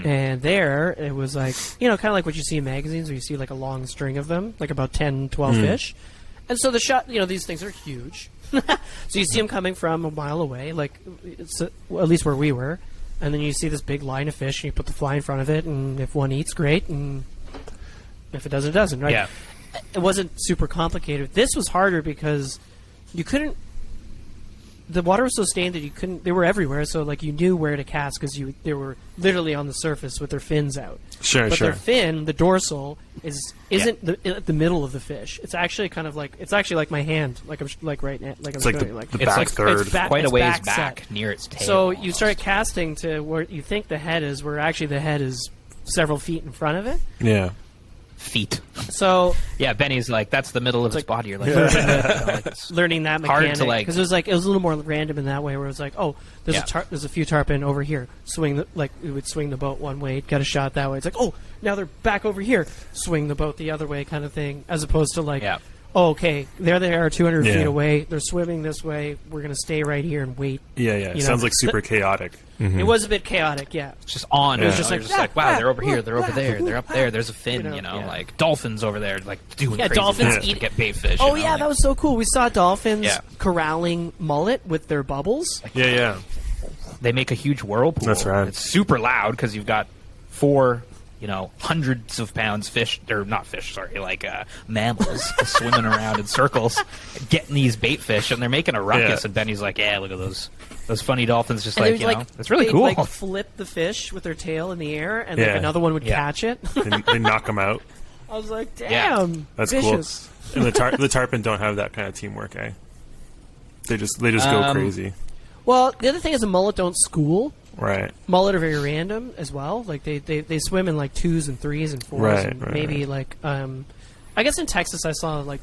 And there, it was like, kind of like what you see in magazines where you see like a long string of them, like about 10, 12 fish. And so the shot, these things are huge. So you see them coming from a mile away, like at least where we were. And then you see this big line of fish, and you put the fly in front of it, and if one eats, great, and if it doesn't, it doesn't, right? Yeah. It wasn't super complicated. This was harder because you couldn't. The water was so stained that you couldn't. They were everywhere, so like you knew where to cast because they were literally on the surface with their fins out. Sure, but sure. their fin, the dorsal, isn't at the middle of the fish. It's actually kind of like my hand, like I'm like right now, like I'm It's like showing, the back third. It's Quite a ways back back set. near its tail. So you almost. start casting to where you think the head is, where actually the head is several feet in front of it. Yeah. feet. So yeah, Benny's like, that's the middle of its body. You're like, learning that hard mechanic to, like- because it was a little more random in that way, where it was like, oh, there's a few tarpon over here. We would swing the boat one way, get a shot that way. It's like, oh, now they're back over here. Swing the boat the other way, kind of thing, as opposed to like. Yeah. Oh, okay, there they are 200 Yeah. feet away. They're swimming this way. We're going to stay right here and wait. Yeah, yeah. It You know, sounds like super chaotic. It was a bit chaotic, yeah. It's just on. It was You're just just like, wow, they're over here, they're over there, they're up there. There's a fin, Yeah. like dolphins over there, like doing Yeah, crazy dolphins things to eat- get bait fish. Oh, yeah, that was so cool. We saw dolphins Yeah. corralling mullet with their bubbles. Yeah, yeah. They make a huge whirlpool. That's right. It's super loud because you've got four, hundreds of pounds fish, or not fish, sorry, like mammals swimming around in circles, getting these bait fish, and they're making a ruckus. Yeah. And Benny's like, "Yeah, look at those funny dolphins." Just And like, they would, it's really they'd, cool. like flip the fish with their tail in the air, and like Yeah. another one would Yeah. catch it. They knock them out. I was like, Yeah. damn, That's vicious. cool. And the tarpon don't have that kind of teamwork, eh? They just go crazy. Well, the other thing is the mullet don't school. Right. Mullet are very random as well. Like they swim in like 2s and 3s and 4s, Right, and right, maybe like I guess in Texas I saw like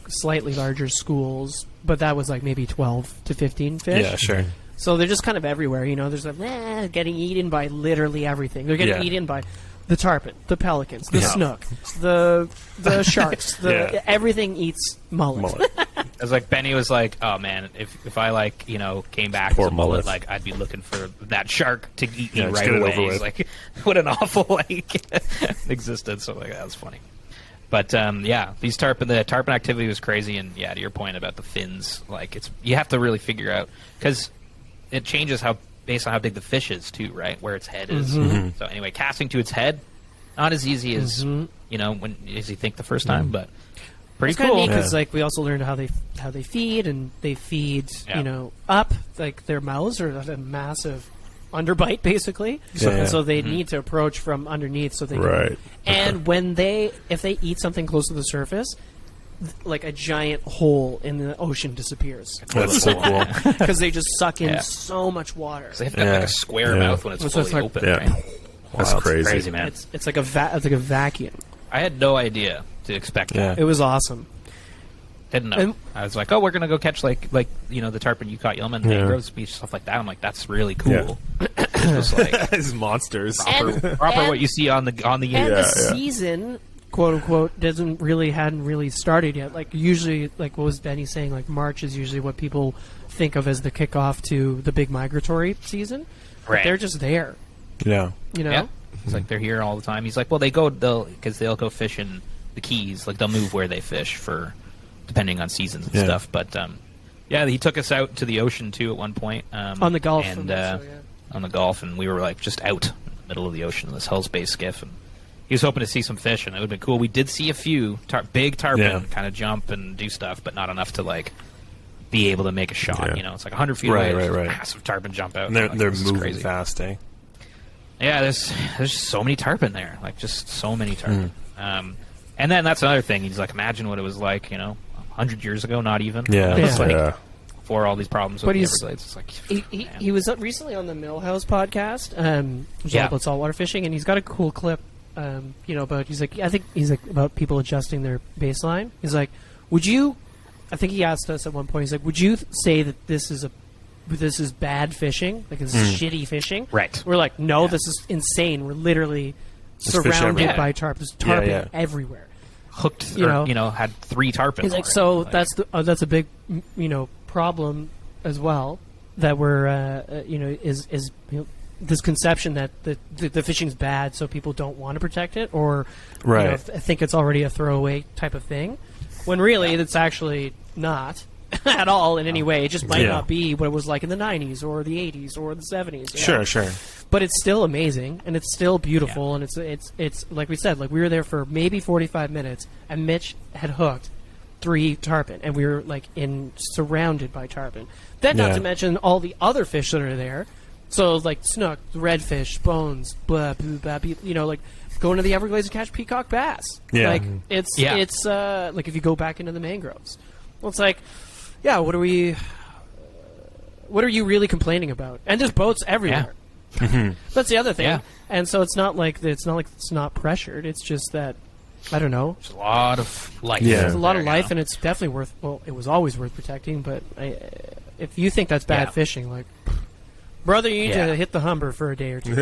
slightly larger schools, but that was like maybe 12 to 15 fish. Yeah, sure. So they're just kind of everywhere, There's like getting eaten by literally everything. They're getting Yeah. eaten by the tarpon, the pelicans, the Yeah. snook, the sharks. Yeah. Everything eats mullet. Mullet. It was like Benny was like, "Oh man, if I came back Poor as a mullet, mullet. I'd be looking for that shark to eat me Yeah, just right get it away." over He's with. like, what an awful existence. So that was funny. But these the tarpon activity was crazy, and to your point about the fins, you have to really figure out because it changes based on how big the fish is too, right? Where its head is. Mm-hmm. So anyway, casting to its head, not as easy as as you think the first time, but pretty It's kind of cool. neat because we also learned how they feed, and they feed up, like their mouths are a massive underbite basically, Yeah. and so they need to approach from underneath so they Right. can. And if they eat something close to the surface, like a giant hole in the ocean disappears That's so cool. because they just suck in Yeah. so much water. They have to have like Yeah. a square Yeah. mouth when it's So it's fully like- open. Yeah. Right? That's Wow, it's crazy. crazy, man. It's like a vacuum. I had no idea to expect Yeah. that. It was awesome. Didn't know. And- I was like, oh, we're gonna go catch the tarpon you caught, Yilma and Mangroves Beach, stuff like that. I'm like, that's really cool. It was like These monsters. And- proper what you see on the And the Yeah. season, quote unquote, hadn't really started yet. Like usually, like what was Benny saying? Like March is usually what people think of as the kickoff to the big migratory season. But Right. they're just there, Yeah. Yeah. It's like they're here all the time. He's like, well, they'll go fish in the Keys. Like they'll move where they fish for depending on seasons and Yeah. stuff. But he took us out to the ocean too at one point on the Gulf. and also, yeah. on the Gulf, and we were like just out in the middle of the ocean in this Hell's Bay skiff, and he was hoping to see some fish, and it would have been cool. We did see a few big tarpon Yeah. kind of jump and do stuff, but not enough to be able to make a shot. Yeah. It's like 100 feet Right, away, right, right. massive tarpon jump out. And they're Like, they're this is moving crazy. fast, eh? Yeah, there's just so many tarpon there, like just so many tarpon. And then that's another thing. He's like, imagine what it was like, 100 years ago, not even. Yeah. It's like Yeah. before all these problems with But the he's- Everglades. It's like He was up recently on the Millhouse podcast, which is Yeah. all about saltwater fishing, and he's got a cool clip, about about people adjusting their baseline. He's like, would you? I think he asked us at one point. He's like, would you say that this is bad fishing? Like this is shitty fishing? Right. We're like, no, this is insane. We're literally fish surrounded everywhere. by tarpon. There's tarpon yeah. everywhere. hooked, You or, know. had 3 tarpon. He's like, already. so Like, that's a big problem as well that we're is this conception that the fishing's bad, so people don't want to protect it, or Right. think it's already a throwaway type of thing, when really it's actually not at all in any way. It just might Yeah. not be what it was like in the 90s or the 80s or the 70s. you know? Sure. But it's still amazing, and it's still beautiful, and it's like we said, like we were there for maybe 45 minutes, and Mitch had hooked 3 tarpon, and we were like surrounded by tarpon. Then, not Yeah. to mention all the other fish that are there. So like snook, redfish, bones, blah, blah, blah, blah, you know, like going to the Everglades to catch peacock bass. Yeah. Like it's like if you go back into the mangroves, well, it's like, yeah, what are you really complaining about? And there's boats everywhere. That's the other thing. Yeah. And so it's not like it's not pressured. It's just that, I don't know. There's a lot of life. Yeah. There's a lot of there, you life, know? and it's definitely it was always worth protecting. But if you think that's bad Yeah. fishing, like, brother, you need Yeah. to hit the Humber for a day or two.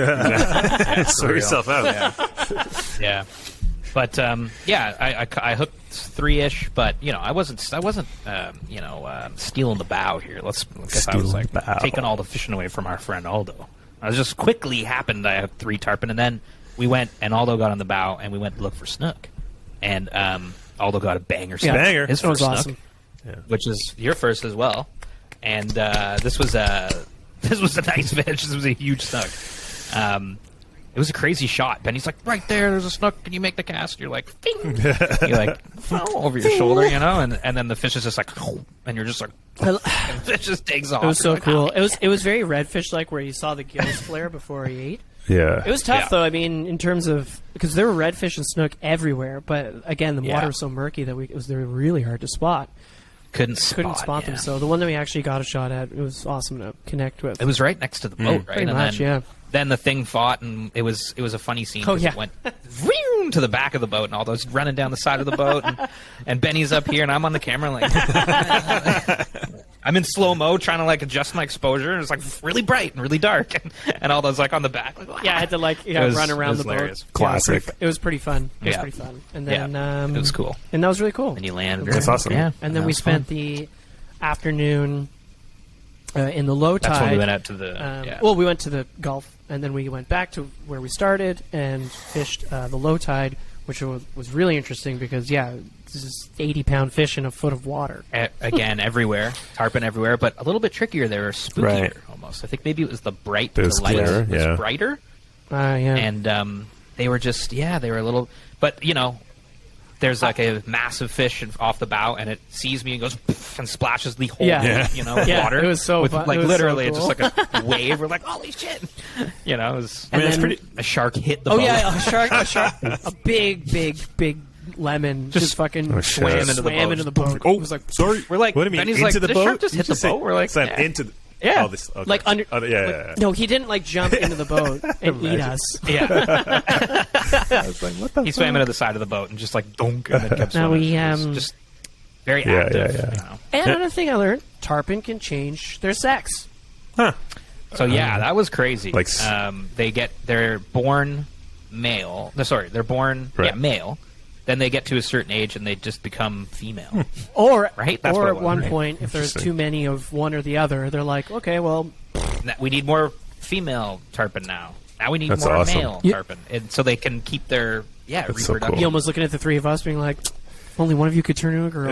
Sort yourself out. Yeah, but I hooked 3-ish, but I wasn't stealing the bow here. I was like taking all the fishing away from our friend Aldo. I was just quickly happened. I had 3 tarpon, and then we went and Aldo got on the bow, and we went to look for snook, and Aldo got a banger. Yeah. Banger. His That was first awesome. snook, which is your first as well, and this was a nice fish. This was a huge snook. It was a crazy shot. Benny's like, right there's a snook. Can you make the cast? You're like, bing. You're like, over your shoulder, and then the fish is just like, and you're just like, and the fish just takes off. It was so You're like, cool. "Oh." It was very redfish like, where you saw the gills flare before he ate. Yeah. It was tough Yeah. though. I mean, in terms of, because there were redfish and snook everywhere, but again, the Yeah. water was so murky that they were really hard to spot. Couldn't spot them. yeah. So the one that we actually got a shot at, it was awesome to connect with. It was right next to the boat, right? Pretty much, yeah. Then the thing fought, and it was a funny scene. Oh, 'cause yeah. It went vroom to the back of the boat, and all those running down the side of the boat, and Benny's up here, and I'm on the camera, like I'm in slow mo, trying to like adjust my exposure, and it's like really bright and really dark, and all those like on the back. Like, Yeah, I had to was- run around it was the boat. hilarious. Yeah, Classic. it was pretty fun. It was Yeah. pretty fun. And then it was cool. and that was really cool. And you landed. That's awesome. Yeah, And then that we was spent fun. the afternoon in the low tide. That's when we went out to the. yeah. Well, we went to the Gulf, and then we went back to where we started and fished the low tide, which was really interesting because, this is 80-pound fish in a foot of water. Again, everywhere, tarpon everywhere, but a little bit trickier. They were spookier Right. almost. I think maybe it was the bright, It the was light clearer, was yeah. brighter. Yeah. And they were just they were a little, but there's like a massive fish off the bow, and it sees me and goes poof, and splashes the whole Yeah. with Yeah, water. it was so with, fun. like It was literally, so it's just like a wave. We're like, holy shit! It was. And it's then- pretty. A shark hit the Oh boat. yeah, a shark, a big lemon just fucking Oh, shit. swam into the boat. Oh, It was like, sorry. We're like, What do you mean? Benny's Into like, the "This boat? shark just hit the boat." We're like, Slam yeah. into the. Yeah. Oh, this, okay. like under. yeah. No, he didn't like jump into the boat and eat us. Yeah, I was like, what the he swam into the side of the boat and just like dunk and then kept Now swimming. we, It was just very Yeah, active. yeah. And another thing I learned: tarpon can change their sex. So yeah, that was crazy. Like they're born male. No, sorry, they're born Right. male. Then they get to a certain age and they just become female. Or Right? That's what or it at was, one right? point, if there's Interesting. too many of one or the other, they're like, okay, well, We need more female tarpon now. Now we need That's more awesome. male Yeah. tarpon, and so they can keep their That's so reproduction. cool. Yilma's looking at the three of us, being like, only one of you could turn into a girl.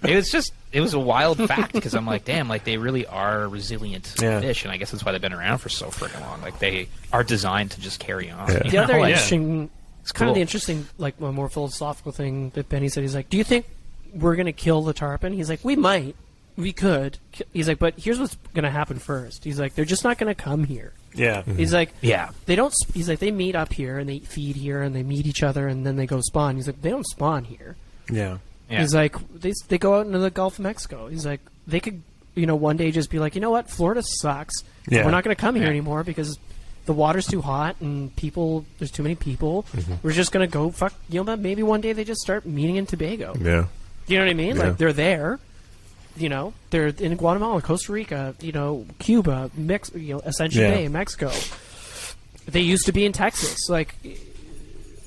It was a wild fact because I'm like, damn, like they really are resilient Yeah. fish, and I guess that's why they've been around for so freaking long. Like they are designed to just carry on. Yeah. you The other know? Like, interesting, it's kind of cool. the interesting, like, a more philosophical thing that Benny said. He's like, do you think we're going to kill the tarpon? He's like, we might. We could. He's like, but here's what's going to happen first. He's like, they're just not going to come here. Yeah. He's like, Yeah. they don't. He's like, they meet up here and they feed here and they meet each other and then they go spawn. He's like, they don't spawn here. Yeah. Yeah. He's like, they go out into the Gulf of Mexico. He's like, they could, one day just be like, you know what, Florida sucks. Yeah. We're not going to come here Yeah. anymore because the water's too hot and there's too many people. We're just going to go fuck. Maybe one day they just start meeting in Tobago. Yeah. You know what I mean? Yeah. Like they're there. They're in Guatemala, Costa Rica, Cuba, Ascension Yeah. Bay, Mexico. They used to be in Texas. Like,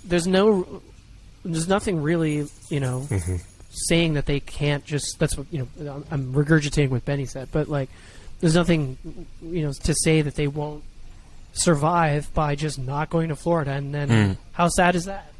there's nothing really, saying that they can't just. That's what I'm regurgitating what Benny said, but like, there's nothing, to say that they won't survive by just not going to Florida. And then how sad is that?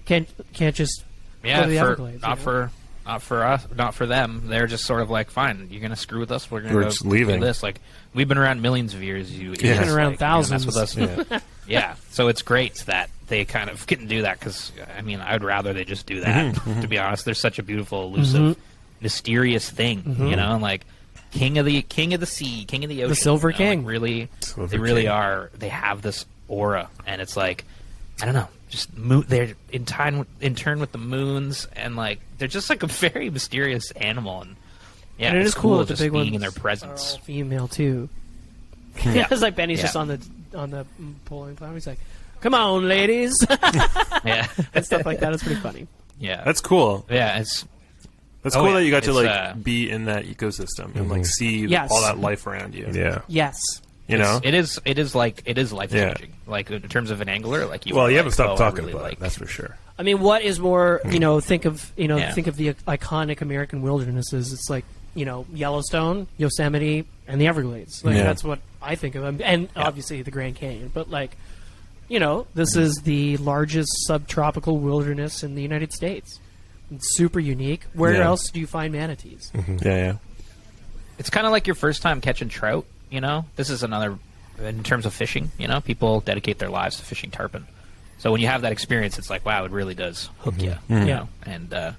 Can't just go to the Everglades. Not for us, not for them. They're just sort of like, fine, you're going to screw with us. We're going to just leaving. Do this. Like, we've been around millions of years. We've been around thousands. Mess with us. Yeah. So it's great that they kind of can do that because, I mean, I'd rather they just do that, to be honest. They're such a beautiful, elusive, mysterious thing, and like king of the sea, king of the ocean. The Silver King. Like they really are. They have this aura, and it's like, I don't know. Just they're in turn with the moons, and like they're just like a very mysterious animal, and and it is cool that the big ones being in their presence. Are all female too. It's like Benny's just on the polling platform. He's like, "Come on, ladies," and stuff like that. It's pretty funny. Yeah, that's cool. Yeah, that's cool that you got to be in that ecosystem and like see all that life around you. Yeah. Yes. It is life changing. Like in terms of an angler, like you. Well, you haven't stopped talking about it. That's for sure. I mean, what is more? Think of the iconic American wildernesses. It's like Yellowstone, Yosemite, and the Everglades. Like that's what I think of, and obviously the Grand Canyon. But like, this is the largest subtropical wilderness in the United States. It's super unique. Where else do you find manatees? Yeah. It's kind of like your first time catching trout. This is another, in terms of fishing, people dedicate their lives to fishing tarpon. So when you have that experience, it's like, wow, it really does hook you, Yeah. And I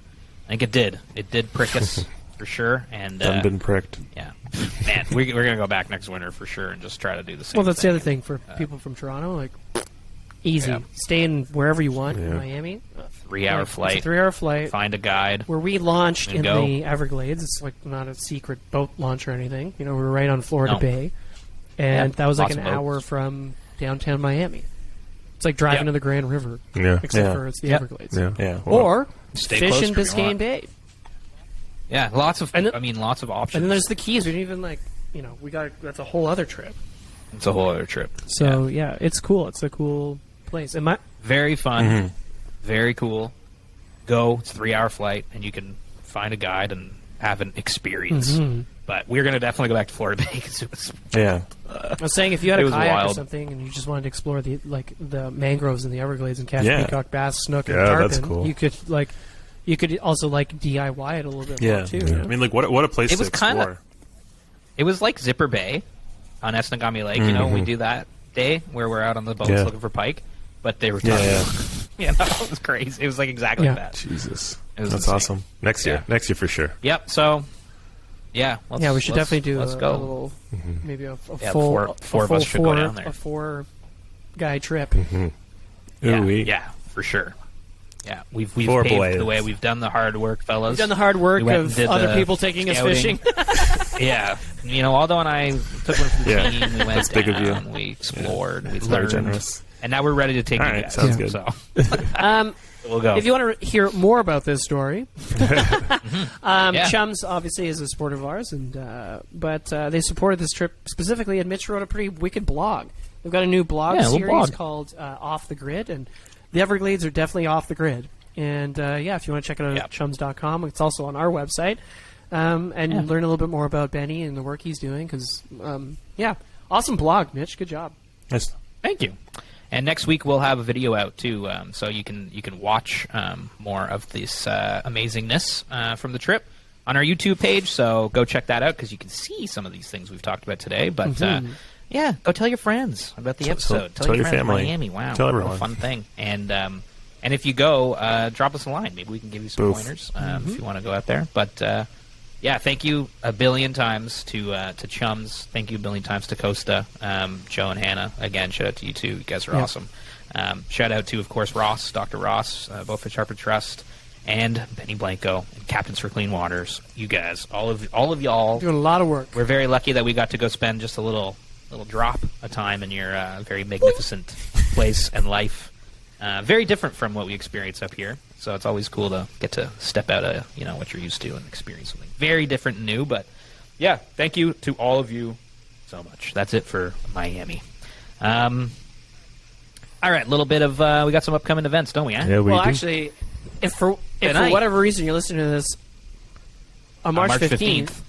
think it did. It did prick us, for sure. And I've been pricked. Yeah. Man, we're going to go back next winter for sure and just try to do the same Well, that's thing. the other thing for people from Toronto, like, easy. Stay in wherever you want in Miami. 3-hour flight. It's a 3-hour flight. Find a guide. Where we launched in the Everglades. It's like not a secret boat launch or anything. We were right on Florida Bay. And that was like an hour from downtown Miami. It's like driving to the Grand River. Yeah. Except for it's the Everglades. Yeah. Or Stay fish in Biscayne Bay. Yeah, lots of options. And then there's the Keys. We didn't even that's a whole other trip. It's a whole other trip. So it's cool. It's a cool place. Very fun. Very cool. Go. It's a 3-hour flight, and you can find a guide and have an experience. But we're going to definitely go back to Florida Bay because it was. I was saying if you had a kayak wild. or something and you just wanted to explore the mangroves in the Everglades and catch peacock bass, snook, and Yeah, tarpon, that's cool. you could also DIY it a little bit more too. I mean, like what a place to explore. It was like Zipper Bay on Esnagami Lake. We do that day where we're out on the boats looking for pike, but they were it was crazy. It was like exactly that. Jesus, that's insane. Awesome. Next year for sure. Yep. So. Yeah, we should definitely do a little, maybe a full four of us should go down there. A 4-guy trip. Yeah, for sure. Yeah, we've paved the way. We've done the hard work, fellas. We've done the hard work of other people taking us fishing. Yeah, Aldo and I took one from the team. We went That's big of you. We explored. We That's learned. very generous. And now we're ready to take All you right, guys. sounds good. So. We'll go. If you want to hear more about this story, Chums obviously is a supporter of ours, but they supported this trip specifically, and Mitch wrote a pretty wicked blog. They've got a new blog series called Off the Grid, and the Everglades are definitely off the grid. And if you want to check it out at chums.com, it's also on our website, and learn a little bit more about Benny and the work he's doing. Because awesome blog, Mitch. Good job. Nice. Thank you. And next week we'll have a video out too, so you can watch more of this amazingness from the trip on our YouTube page. So go check that out because you can see some of these things we've talked about today. But go tell your friends about the episode. Tell your friends family. Miami. Wow, tell what everyone. a fun thing. And if you go, drop us a line. Maybe we can give you some pointers if you want to go out there. But thank you a billion times to Chums. Thank you a billion times to Costa, Joe and Hannah. Again, shout out to you too. You guys are awesome. Shout out to, of course, Ross, Dr. Ross, Bowfish Harbor Trust, and Benny Blanco, and Captains for Clean Waters. You guys, all of y'all, doing a lot of work. We're very lucky that we got to go spend just a little drop of time in your very magnificent place and life. Very different from what we experience up here. So it's always cool to get to step out of what you're used to and experience something very different and new. But thank you to all of you so much. That's it for Miami. All right, a little bit of we got some upcoming events, don't we? Yeah, we do. Actually, if for whatever reason you're listening to this on March 15th,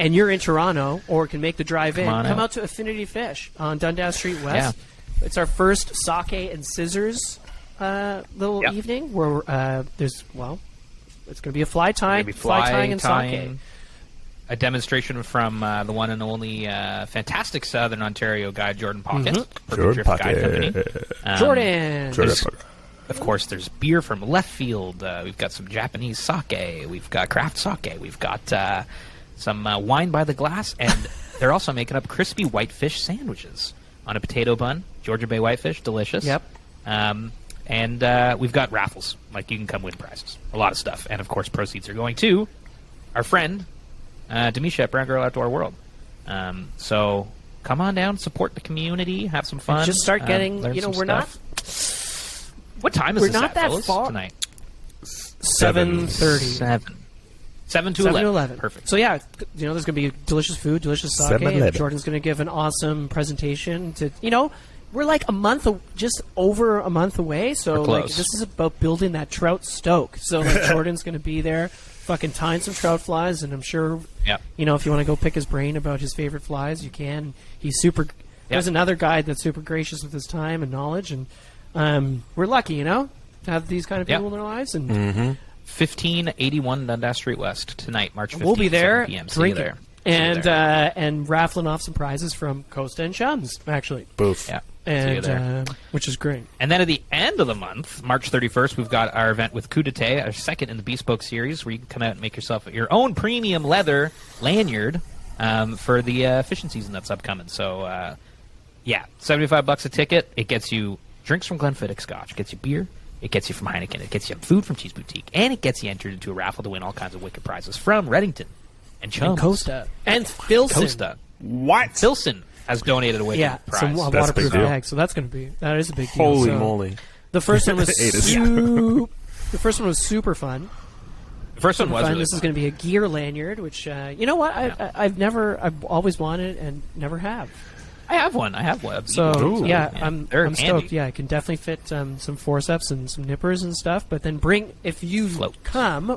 and you're in Toronto or can make the drive in, on come out. out to Affinity Fish on Dundas Street West. It's our first sake and scissors little evening where it's going to be a fly tying, and sake. A demonstration from the one and only fantastic Southern Ontario guide, Jordan Pocket. Jordan Guide Company. Jordan. Of course, there's beer from left field. We've got some Japanese sake. We've got craft sake. We've got some wine by the glass. And they're also making up crispy whitefish sandwiches on a potato bun. Georgia Bay whitefish, delicious. Yep. And we've got raffles. Like, you can come win prizes. A lot of stuff. And, of course, proceeds are going to our friend, Demisha at Brown Girl Outdoor World. So come on down, support the community, have some fun. And just start getting, learn some we're stuff. What time is We're this not at, that fellas, far. tonight? 7:30. 7 to 11. Perfect. So yeah, there's going to be delicious food, delicious sake. 7-11. And Jordan's going to give an awesome presentation. We're like just over a month away. So We're like close. this is about building that trout stoke. So like Jordan's going to be there, fucking tying some trout flies, and I'm sure, Yep. if you want to go pick his brain about his favorite flies, you can. He's super. There's another guy that's super gracious with his time and knowledge, and we're lucky, to have these kind of people in our lives, and 1581 Dundas Street West tonight, March 15th. we'll be there 7 p.m. See you drinking there. and raffling off some prizes from Costa and Chums, actually. Boof. Yeah. See you there. And which is great. And then at the end of the month, March 31st, we've got our event with Coup d'Eté, our second in the Bespoke series, where you can come out and make yourself your own premium leather lanyard for the fishing season that's upcoming. So, $75 a ticket. It gets you drinks from Glenfiddich Scotch. It gets you beer. It gets you from Heineken. It gets you food from Cheese Boutique. And it gets you entered into a raffle to win all kinds of wicked prizes from Redington and Chums. And Costa. And Filson. Costa. What? Filson has donated a wicked Yeah, prize. some That's a waterproof big deal. bag. So that is a big deal. Holy So moly. The first one was Aidas. the first one was super fun. The first one was Fun. really This is fun. going to be a gear lanyard, which you know what I've always wanted and never have. I have one. So Ooh. I'm They're stoked. handy. Yeah, I can definitely fit some forceps and some nippers and stuff. But then if you Floats.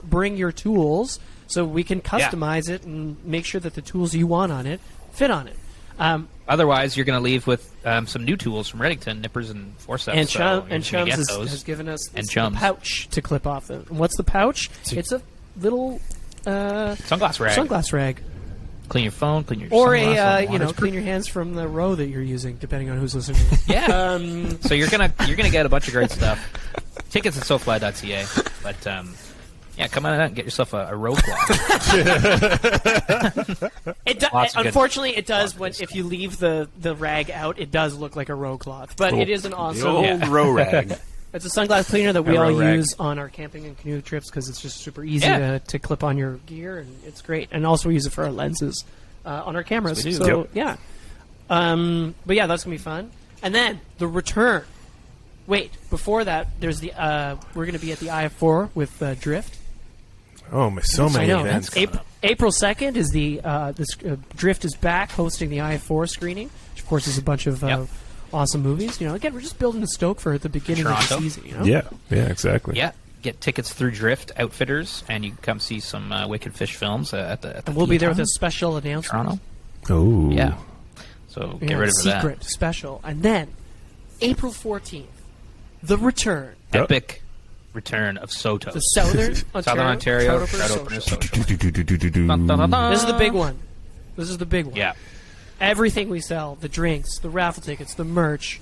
bring your tools so we can customize it and make sure that the tools you want on it fit on it. Otherwise, you're going to leave with some new tools from Redington, nippers and forceps. And, so you're Chums gonna get has those. given us And this Chums. pouch to clip off. And what's the pouch? It's a little Sunglass rag. sunglass rag. Clean your phone, clean your Or sunglasses. clean your hands from the row that you're using, depending on who's listening. Yeah. So you're gonna get a bunch of great stuff. Tickets at SoFly.ca. But come on out and get yourself a row cloth. Lots of good Unfortunately, it does. cloth If you leave the rag out, it does look like a row cloth. But Cool. it is an The awesome. old row rag. It's a sunglass cleaner that we A all row rag. use on our camping and canoe trips because it's just super easy Yeah. to clip on your gear, and it's great. And also we use it for our lenses on our cameras. We do. So yeah, but yeah, that's gonna be fun. And then the return. Wait, before that, there's the we're gonna be at the IF4 with Drift. Oh, so many I know. events. April 2nd is Drift is back hosting the IF4 screening, which of course is a bunch of awesome movies. Again, we're just building a stoke for at the beginning Toronto. of the season. Yeah, exactly. Yeah. Get tickets through Drift Outfitters, and you can come see some wicked fish films at the And we'll be there with a theater special announcement. in Toronto. Oh. Yeah. So get ready for secret special. And then April 14th, the return. that. Epic return of Soto. The Southern Ontario Trout Trout Opener Opener Social. Social. Dun, dun, dun, dun. This is the big one. This is the big one. Yeah. Everything we sell, the drinks, the raffle tickets, the merch,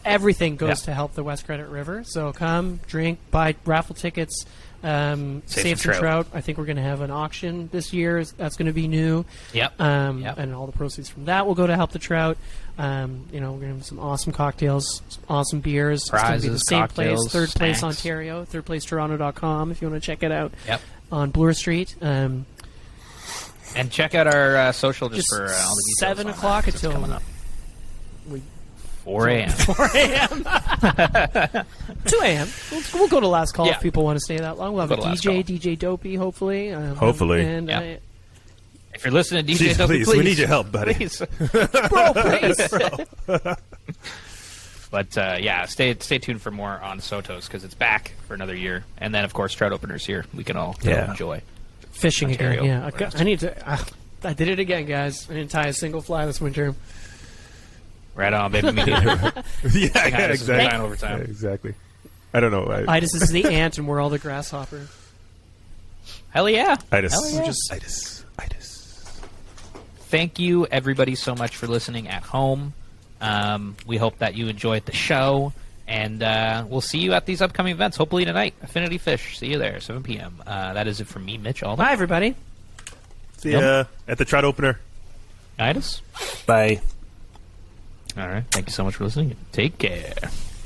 everything goes to help the West Credit River. So come, drink, buy raffle tickets, save some trout. I think we're going to have an auction this year. That's going to be new. Yep. And all the proceeds from that will go to help the trout. We're going to have some awesome cocktails, some awesome beers. It's going to be the Prizes, same place, cocktails, third place snacks. Ontario, thirdplacetoronto.com if you want to check it out. Yep. On Bloor Street. And check out our social just for all the details. 7 on o'clock that, 'cause it's until coming up. we 4 a.m. 4 a.m. 2 a.m. We'll go to last call Yeah. if people want to stay that long. We'll have a Go to last DJ, call. DJ Dopey, hopefully. Hopefully. And, Yep. If you're listening to DJ Jeez, Dopey, please, we need your help, buddy. Please. bro, please. But stay tuned for more on Sotos because it's back for another year, and then of course Trout Openers here. We can all enjoy. Fishing Ontario. again, yeah. I need to. I did it again, guys. I didn't tie a single fly this winter. Right on, baby. Me neither. exactly. Fine overtime. Yeah, exactly. I don't know. Aidas is the ant, and we're all the grasshopper. Hell yeah. Aidas. Hell yeah. Aidas. Thank you, everybody, so much for listening at home. We hope that you enjoyed the show, and we'll see you at these upcoming events, hopefully tonight. Affinity Fish. See you there, 7 p.m. That is it from me, Mitch. Aldo. Bye, everybody. See ya at the trout opener. Aidas. Bye. All right. Thank you so much for listening. Take care.